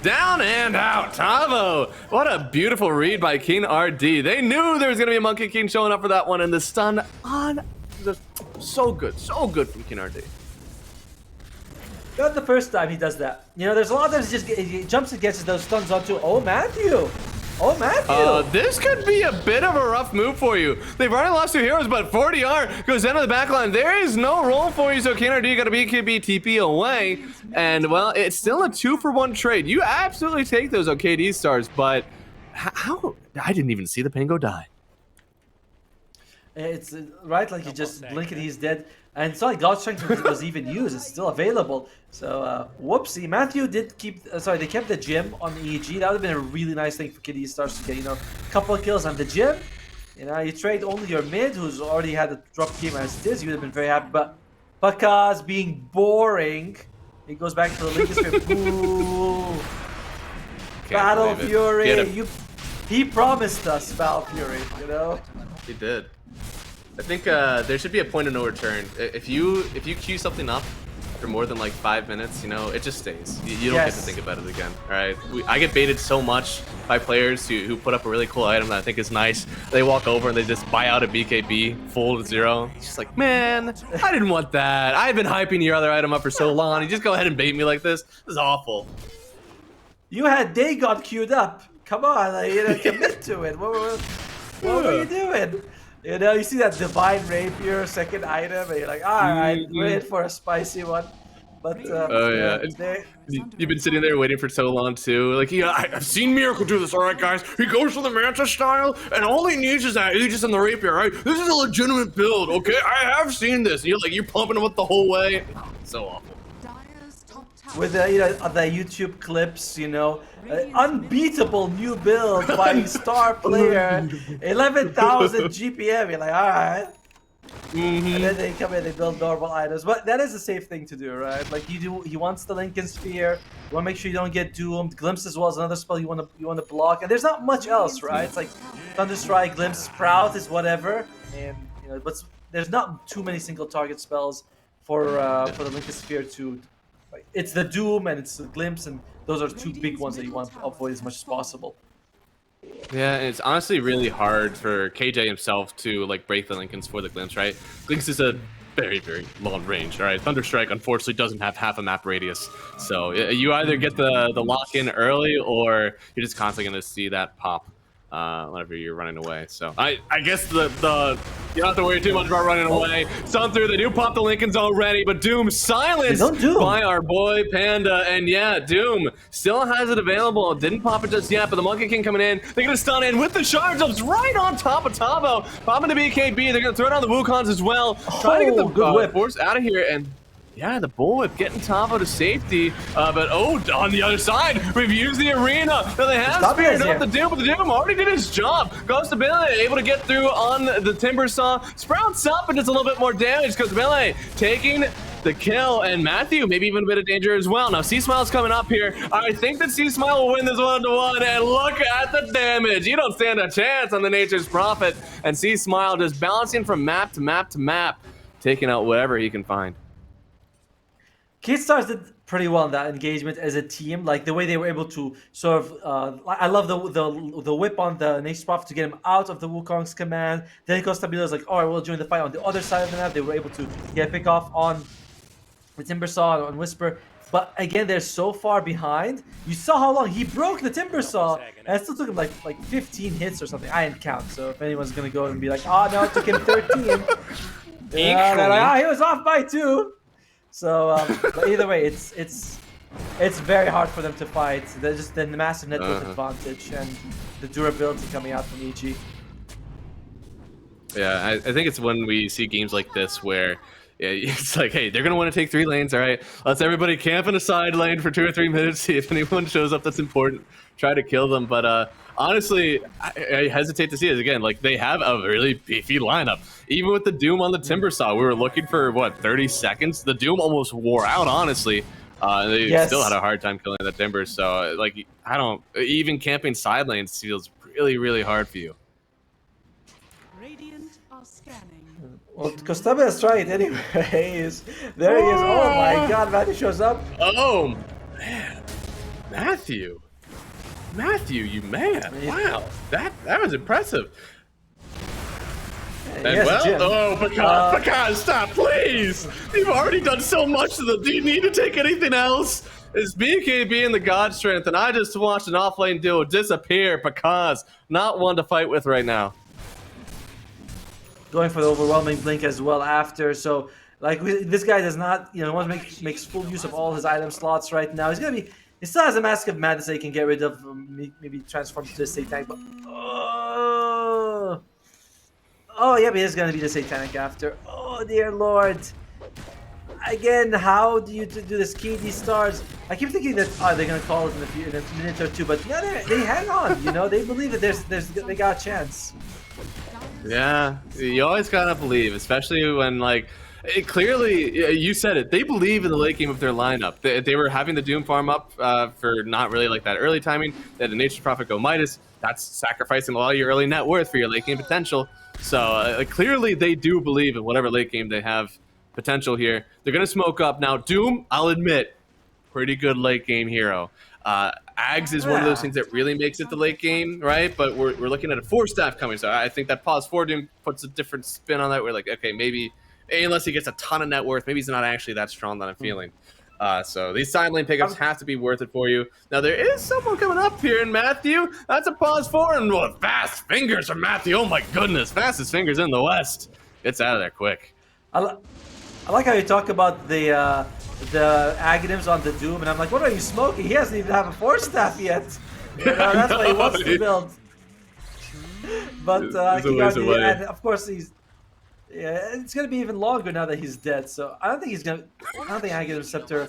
Down and out, Tavo. What a beautiful read by King RD. They knew there was gonna be a Monkey King showing up for that one, and the stun on, just so good from King RD. Not the first time he does that. You know, there's a lot of times he jumps and gets those stuns onto. Oh, Matthew. This could be a bit of a rough move for you. They've already lost 2 heroes, but 40R goes down to the back line. There is no roll for you, so KNRD got a BKB TP away. And, well, it's still a 2-for-1 trade. You absolutely take those on KD stars, but how? I didn't even see the Pango die. It's right, like you just blink and he's dead. And it's not like God Strength was even used. It's still available. So, whoopsie. Matthew did keep... they kept the gym on the EG. That would have been a really nice thing for KD Stars to get, you know, a couple of kills on the gym. You know, you trade only your mid, who's already had a drop game as it is. You would have been very happy. But Pakaz being boring, he goes back to the Lincoln Sphere. Ooh. Battle Fury. He promised us Battle Fury, you know? He did. I think there should be a point of no return. If you queue something up after more than like 5 minutes, you know, it just stays. You don't get to Yes. think about it again. All right, I get baited so much by players who put up a really cool item that I think is nice. They walk over and they just buy out a BKB full to 0. It's just like, man, I didn't want that. I've been hyping your other item up for so long. You just go ahead and bait me like this. This is awful. You had Dagon queued up. Come on, like, you know, commit to it. What were you doing? You know, you see that Divine Rapier second item, and you're like, all right, we're in for a spicy one. But Oh yeah. You've been sitting there waiting for so long too. Like, yeah, I've seen Miracle do this. All right, guys. He goes for the Manta style, and all he needs is that Aegis and the Rapier. Right? This is a legitimate build. Okay, I have seen this. And you're pumping him up the whole way. So awful. Dire's top tower. with the, you know, the YouTube clips, you know, unbeatable new build by star player, 11,000 GPM. You're like, all right. And then they come in, they build normal items, but that is a safe thing to do, right? Like he wants the Lincoln Sphere. You want to make sure you don't get doomed. Glimpse as well is another spell you want to block, and there's not much else, right? It's like Thunderstrike, Glimpse, Sprout is whatever, and you know, but there's not too many single target spells for the Lincoln Sphere to. Like, it's the Doom and it's the Glimpse, and those are two big ones that you want to avoid as much as possible. Yeah, and it's honestly really hard for KJ himself to like break the Lincolns for the Glimpse, right? Glimpse is a very, very long range, all right? Thunderstrike, unfortunately, doesn't have half a map radius. So you either get the lock-in early, or you're just constantly going to see that pop whenever you're running away. So I guess the you don't have to worry too much about running away. Sun through, they do pop the Lincolns already, but Doom silenced by our boy Panda. And yeah, Doom still has it available. Didn't pop it just yet, but the Monkey King coming in. They're going to stun in with the Shards Ups right on top of Tavo. Popping the BKB. They're going to throw down the Wukongs as well. Trying to get the good whip. Force out of here. And yeah, the bullwhip getting Tavo to safety, but on the other side, we've used the arena. Now they have spared up the Doom, but the Doom already did his job. Ghost of Billy able to get through on the Timber Saw. Sprouts up and does a little bit more damage because Billy taking the kill, and Matthew maybe even a bit of danger as well. Now C-Smile's coming up here. I think that C-Smile will win this 1-1, and look at the damage. You don't stand a chance on the Nature's Prophet, and C-Smile just balancing from map to map to map, taking out whatever he can find. K-Stars did pretty well in that engagement as a team. Like the way they were able to sort of, I love the whip on the Nature's Prophet to get him out of the Wukong's command. Then Costa Stabilo was like, all right, we'll join the fight on the other side of the map. They were able to get a pick off on the Timber Saw, on Whisper. But again, they're so far behind. You saw how long he broke the Timber Saw, and it still took him like 15 hits or something. I didn't count, so if anyone's gonna go and be like, oh no, it took him 13. They're like, he was off by 2. So, but either way, it's very hard for them to fight. There's just the massive network advantage and the durability coming out from EG. Yeah, I think it's when we see games like this where it's like, hey, they're going to want to take 3 lanes, all right? Let's everybody camp in a side lane for 2 or 3 minutes, see if anyone shows up that's important, try to kill them. But honestly, I hesitate to see it again. Like, they have a really beefy lineup. Even with the Doom on the Timber Saw, we were looking for, 30 seconds? The Doom almost wore out, honestly. They still had a hard time killing the Timber, so, like, even camping side lanes feels really, really hard for you. Radiant are scanning. Well, Kostaba is right anyways. There he is. Oh my god, Matthew shows up. Oh, man. Matthew, you man. Wow, that was impressive. And Pecan, stop, please! You've already done so much to them. Do you need to take anything else? It's BKB and the God Strength, and I just watched an offlane duo disappear. Pecan's not one to fight with right now. Going for the overwhelming blink as well after. So, like, this guy does not, wants to makes full use of all his item slots right now. He still has a Mask of Madness that he can get rid of, maybe transform to a Satanic, but oh yeah, but he's gonna be the Satanic after. Oh dear lord! Again, how do you do this? KD stars. I keep thinking that they're gonna call it in a minute or 2, but yeah, they hang on. They believe that they got a chance. Yeah, you always gotta believe, especially when clearly, you said it. They believe in the late game of their lineup. They were having the Doom farm up for not really like that early timing. They had the Nature's Prophet go Midas. That's sacrificing a lot of your early net worth for your late game potential. So clearly, they do believe in whatever late game they have potential here. They're going to smoke up. Now, Doom, I'll admit, pretty good late game hero. Ags is one of those things that really makes it the late game, right? But we're looking at a 4-staff coming, so I think that pause 4 Doom puts a different spin on that. We're like, okay, maybe unless he gets a ton of net worth, maybe he's not actually that strong that I'm feeling. So these side lane pickups have to be worth it for you. Now there is someone coming up here in Matthew. That's a pause 4 and fast fingers from Matthew. Oh my goodness, fastest fingers in the West. Gets out of there quick. I like how you talk about the Aghanims on the Doom, and I'm like, what are you smoking? He hasn't even have a 4-staff yet. You know, that's what he wants to build. But and of course it's gonna be even longer now that he's dead. So I don't think Aghanim Scepter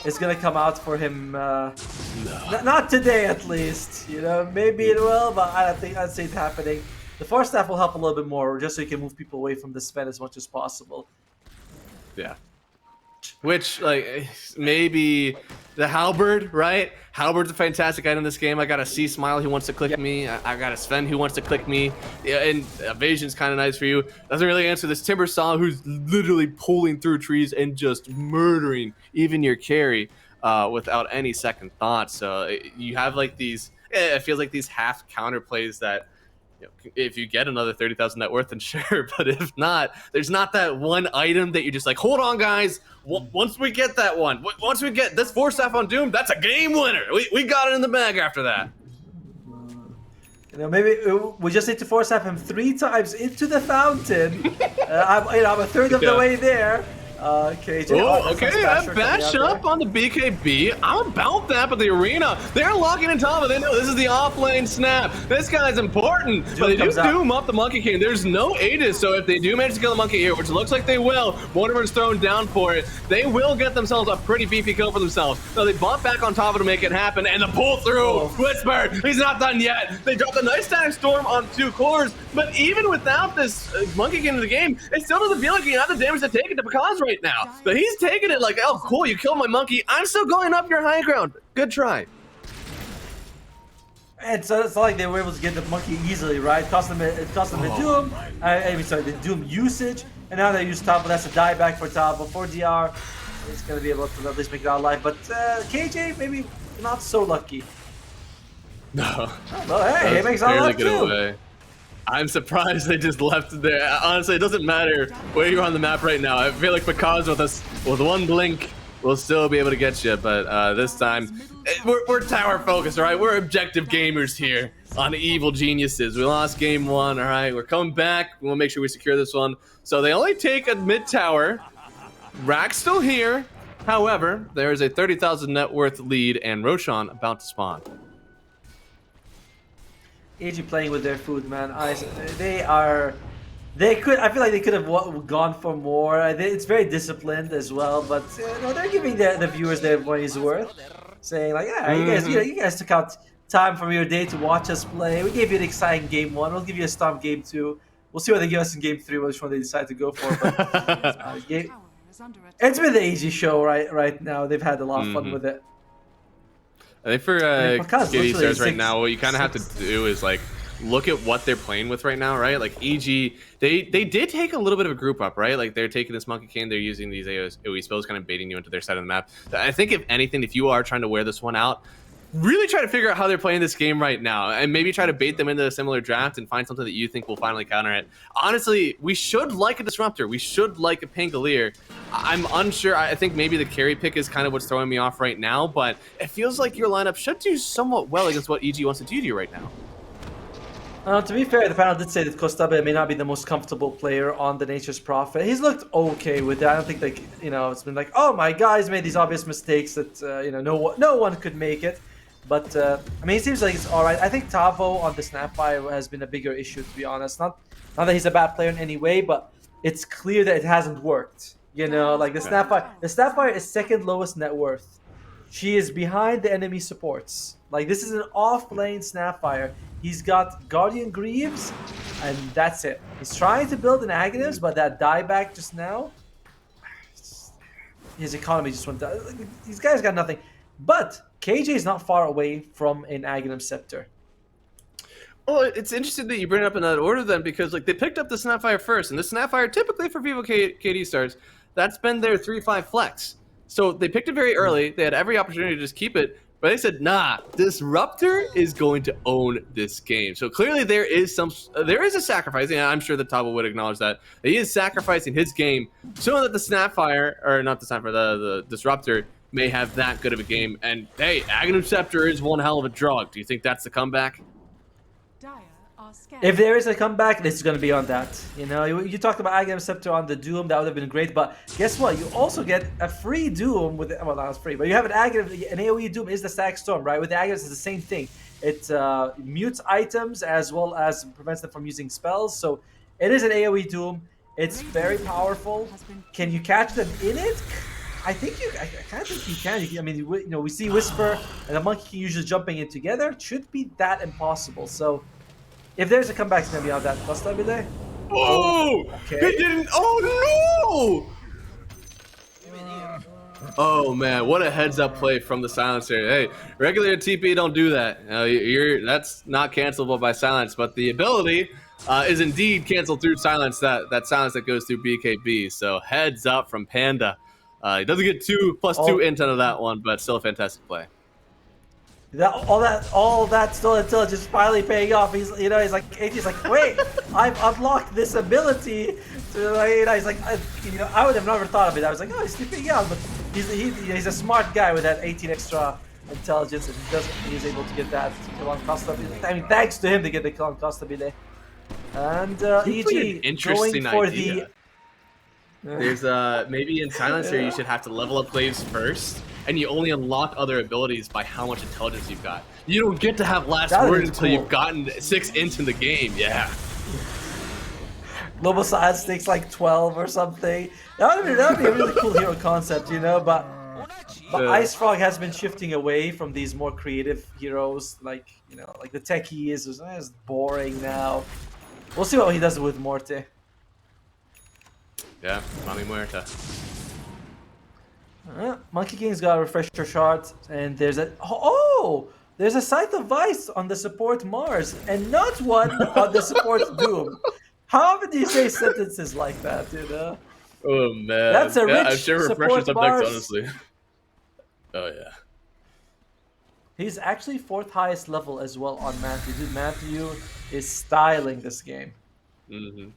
is gonna come out for him. Not today, at least. You know, maybe it will, but I don't think I'd say it's happening. The 4-staff will help a little bit more, just so you can move people away from the Sven as much as possible. Yeah. Which, like, maybe the Halberd, right? Halberd's a fantastic item in this game. I got a C Smile who wants to click me. I got a Sven who wants to click me. Yeah, and Evasion's kind of nice for you. Doesn't really answer this Timber Saw who's literally pulling through trees and just murdering even your carry without any second thought. So you have, like, these... It feels like these half counterplays that... if you get another 30,000 net worth, then sure. But if not, there's not that one item that you're just like, hold on, guys. Once we get that one, once we get this 4-staff on Doom, that's a game winner. We got it in the bag after that. You know, maybe we just need to 4-staff him 3 times into the fountain. I'm a third of the way there. KJ. Oh, okay, I bash up on the BKB. I'm about that, but the arena, they're locking in Tama. They know this is the off-lane snap. This guy's important, but they do Doom up the Monkey King. There's no Aegis, so if they do manage to kill the Monkey here, which looks like they will, Mortimer's thrown down for it, they will get themselves a pretty beefy kill for themselves. So they bought back on Tama to make it happen, and the pull-through, Whisper, he's not done yet. They dropped a nice static storm on 2 cores, but even without this Monkey King in the game, it still doesn't feel like he had the damage to take it to Picaz right now. But he's taking it like, oh, cool, you killed my monkey. I'm still going up your high ground. Good try. And so it's not like they were able to get the monkey easily, right? It cost them the Doom, the Doom usage, and now they use Tabo. That's a dieback for Tabo. For DR, he's going to be able to at least make it out alive. But KJ, maybe not so lucky. No. Well, hey, he makes it out alive too. Away. I'm surprised they just left it there. Honestly, it doesn't matter where you're on the map right now. I feel like Picaz with one blink, we'll still be able to get you. But this time, we're tower focused, all right? We're objective gamers here on Evil Geniuses. We lost game 1, all right? We're coming back. We want to make sure we secure this one. So they only take a mid tower. Rack's still here. However, there is a 30,000 net worth lead, and Roshan about to spawn. AG playing with their food, man. I feel like they could have gone for more. It's very disciplined as well, but they're giving the viewers their money's worth, saying like, yeah, you guys took out time from your day to watch us play. We gave you an exciting game 1. We'll give you a stomp game 2. We'll see what they give us in game 3, which one they decide to go for. But it's been the AG show right now. They've had a lot of fun with it. I think for Kitty Stars right now, what you kind of have to do is like look at what they're playing with right now, right? Like EG, they did take a little bit of a group up, right? Like they're taking this Monkey King, they're using these AoE spells, kind of baiting you into their side of the map. I think if anything, if you are trying to wear this one out, really try to figure out how they're playing this game right now, and maybe try to bait them into a similar draft and find something that you think will finally counter it. Honestly, we should like a Disruptor. We should like a Pangolier. I'm unsure. I think maybe the carry pick is kind of what's throwing me off right now, but it feels like your lineup should do somewhat well against what EG wants to do to you right now. To be fair, the panel did say that Kostabe may not be the most comfortable player on the Nature's Prophet. He's looked okay with it. I don't think it's been like, oh my God, he's made these obvious mistakes that no one could make it. But I mean, it seems like it's all right. I think Tavo on the Snapfire has been a bigger issue, to be honest. Not that he's a bad player in any way, but it's clear that it hasn't worked. Like the Snapfire is second lowest net worth. She is behind the enemy supports. Like this is an off-lane Snapfire. He's got Guardian Greaves, and that's it. He's trying to build an Aghanims, but that dieback just now, his economy just went down. These guys got nothing. But KJ is not far away from an Aghanim Scepter. Well, it's interesting that you bring it up in that order then, because like they picked up the Snapfire first, and the Snapfire typically for Vivo KD Stars, that's been their 3-5 flex. So they picked it very early. They had every opportunity to just keep it, but they said, "Nah, Disruptor is going to own this game." So clearly there is a sacrifice, and I'm sure that Tabo would acknowledge that he is sacrificing his game so that the Snapfire, or not the Snapfire, the Disruptor may have that good of a game. And hey, Aghanim Scepter is one hell of a drug. Do you think that's the comeback? Dire are scared. If there is a comeback, this is going to be on that. You know, you talked about Aghanim Scepter on the Doom, that would have been great, but guess what? You also get a free Doom with, well, not free, but you have an AoE Doom is the Static Storm, right? With the Aghanim, it's the same thing. It mutes items as well as prevents them from using spells, so it is an AoE Doom. It's very powerful. Can you catch them in it? I kind of think you can. I mean, we see Whisper and the Monkey King usually jumping in together. It should be that impossible. So, if there's a comeback, it's gonna be on that. Costabile. Oh, okay. He didn't. Oh no! Oh man, what a heads-up play from the Silencer. Hey, regular TP don't do that. That's not cancelable by silence, but the ability is indeed canceled through silence. That silence that goes through BKB. So heads up from Panda. He doesn't get +2 int out of that one, but still a fantastic play. All that still intelligence finally paying off. He's like, AT's like, wait, I've unlocked this ability. So, he's like, I would have never thought of it. I was like, oh, he's sleeping out, but he's a smart guy with that 18 extra intelligence, and he's able to get that kill on Costabile. I mean, thanks to him to get the kill on Costabile. And EG going for idea. the. There's maybe in Silencer you should have to level up Glaives first, and you only unlock other abilities by how much intelligence you've got. You don't get to have last word until you've gotten 6 int in the game. Yeah. Global Science takes like 12 or something. That would be a really cool hero concept, but Ice Frog has been shifting away from these more creative heroes, like the techie is boring now. We'll see what he does with Morte. Yeah, Mami Muerta. Monkey King's got a refresher shot, and there's a Scythe of Vice on the support Mars, and not one on the support Doom. How often do you say sentences like that, Oh man, that's a rich I'm sure refresher subjects, Mars. honestly. Oh yeah. He's actually 4th highest level as well on Matthew. Dude, Matthew is styling this game. Mm-hmm.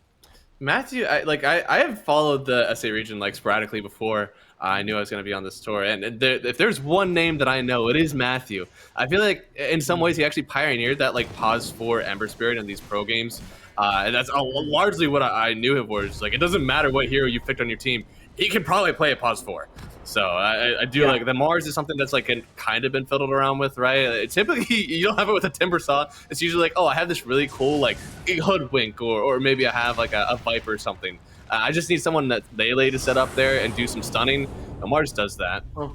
Matthew, I have followed the SA region sporadically before I knew I was going to be on this tour, and if there's one name that I know, it is Matthew. I feel like in some ways he actually pioneered that pause for Ember Spirit in these pro games, and that's largely what I knew him for. It's it doesn't matter what hero you picked on your team, he can probably play a pause 4. So I do like the Mars is something that's kind of been fiddled around with, right? Typically you don't have it with a Timber Saw. It's usually oh, I have this really cool Hoodwink, or maybe I have a Viper or something. I just need someone that Lele to set up there and do some stunning. Mars does that. Oh.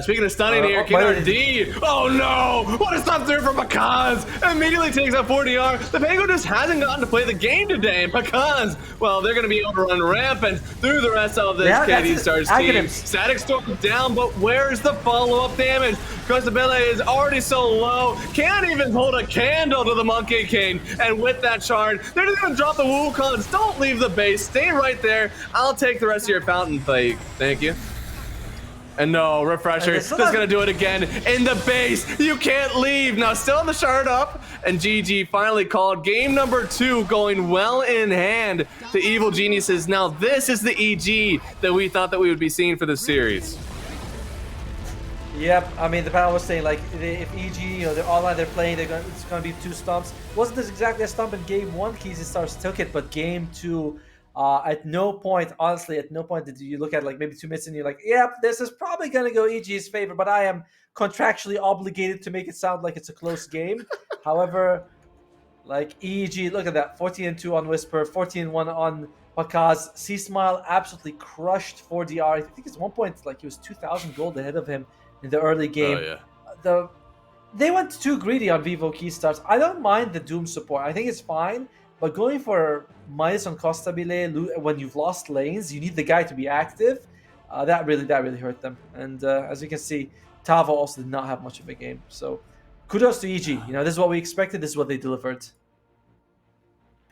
Speaking of stunning here, King D. Oh no! What a stop there from Pekaz! Immediately takes out 40R. The Penguin just hasn't gotten to play the game today, and Pekaz, well, they're going to be able to run rampant through the rest of this KD Stars team. Static Storm down, but where's the follow-up damage? Costabile is already so low, can't even hold a candle to the Monkey King, and with that shard, they're just going to drop the Wukons. Don't leave the base, stay right there. I'll take the rest of your fountain plate. Thank you. And no, refresher, just gonna do it again in the base. You can't leave. Now still on the shard up, and GG finally called game number 2, going well in hand to Evil Geniuses. Now this is the EG that we thought that we would be seeing for this series. Yep, I mean the panel was saying if EG, they're online, they're playing, it's gonna be 2 stumps. Wasn't this exactly a stump in game 1? KZ Stars took it, but game 2. At no point, honestly, did you look at maybe 2 minutes and you're like, yep, this is probably going to go EG's favor, but I am contractually obligated to make it sound like it's a close game. However, EG, look at that, 14-2 on Whisper, 14-1 on Pekaz. C-Smile absolutely crushed 4DR. I think it's 1 point, he was 2,000 gold ahead of him in the early game. Oh, yeah. They went too greedy on Vivo Key Stars. I don't mind the Doom support. I think it's fine. But going for minus on Costabile when you've lost lanes, you need the guy to be active. That really hurt them. And as you can see, Tavo also did not have much of a game. So kudos to EG. This is what we expected. This is what they delivered.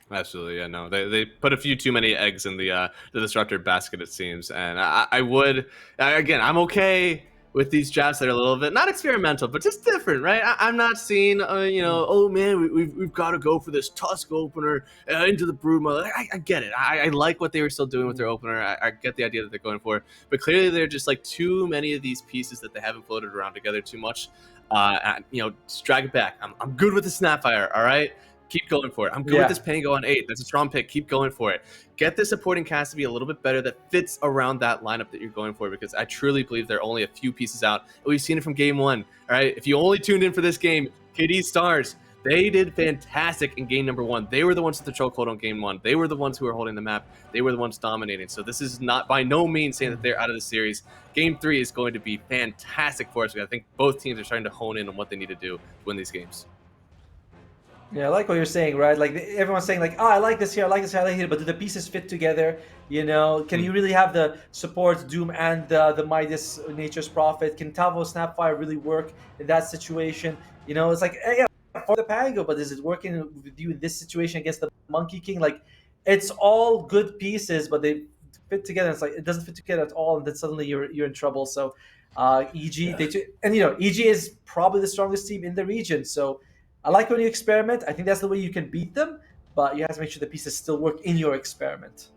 Absolutely, yeah, no, they put a few too many eggs in the disruptor basket, it seems, and I would again, I'm okay with these drafts that are a little bit not experimental, but just different, right? I'm not seeing, oh man, we've got to go for this Tusk opener into the Broodmother. I get it. I like what they were still doing with their opener. I get the idea that they're going for it, but clearly they're just like too many of these pieces that they haven't floated around together too much. Just drag it back. I'm good with the Snapfire. All right. Keep going for it. I'm good with this Pango on 8. That's a strong pick. Keep going for it. Get the supporting cast to be a little bit better that fits around that lineup that you're going for, because I truly believe there are only a few pieces out. And we've seen it from game 1. All right. If you only tuned in for this game, KD Stars, they did fantastic in game number 1. They were the ones with the chokehold on game 1. They were the ones who were holding the map. They were the ones dominating. So this is not by no means saying that they're out of the series. Game 3 is going to be fantastic for us. I think both teams are starting to hone in on what they need to do to win these games. Yeah, I like what you're saying, right? Like everyone's saying, like, oh, I like this here, I like this here, I like it, but do the pieces fit together? Can you really have the support Doom and the Midas Nature's Prophet? Can Tavo Snapfire really work in that situation? It's like, yeah, for the Pango, but is it working with you in this situation against the Monkey King? Like, it's all good pieces, but they fit together. It's like it doesn't fit together at all, and then suddenly you're in trouble. So, EG, EG is probably the strongest team in the region. So, I like when you experiment. I think that's the way you can beat them, but you have to make sure the pieces still work in your experiment.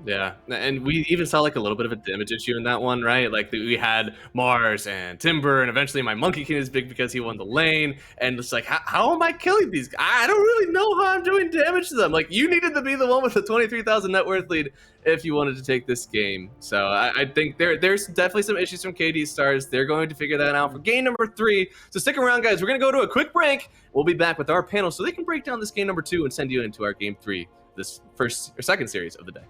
Yeah, and we even saw like a little bit of a damage issue in that one, right? Like we had Mars and Timber, and eventually my Monkey King is big because he won the lane. And it's like, how am I killing these guys? I don't really know how I'm doing damage to them. Like, you needed to be the one with the 23,000 net worth lead if you wanted to take this game. So I think there's definitely some issues from KD Stars. They're going to figure that out for game number 3. So stick around, guys. We're going to go to a quick break. We'll be back with our panel so they can break down this game number 2 and send you into our game 3, this second series of the day.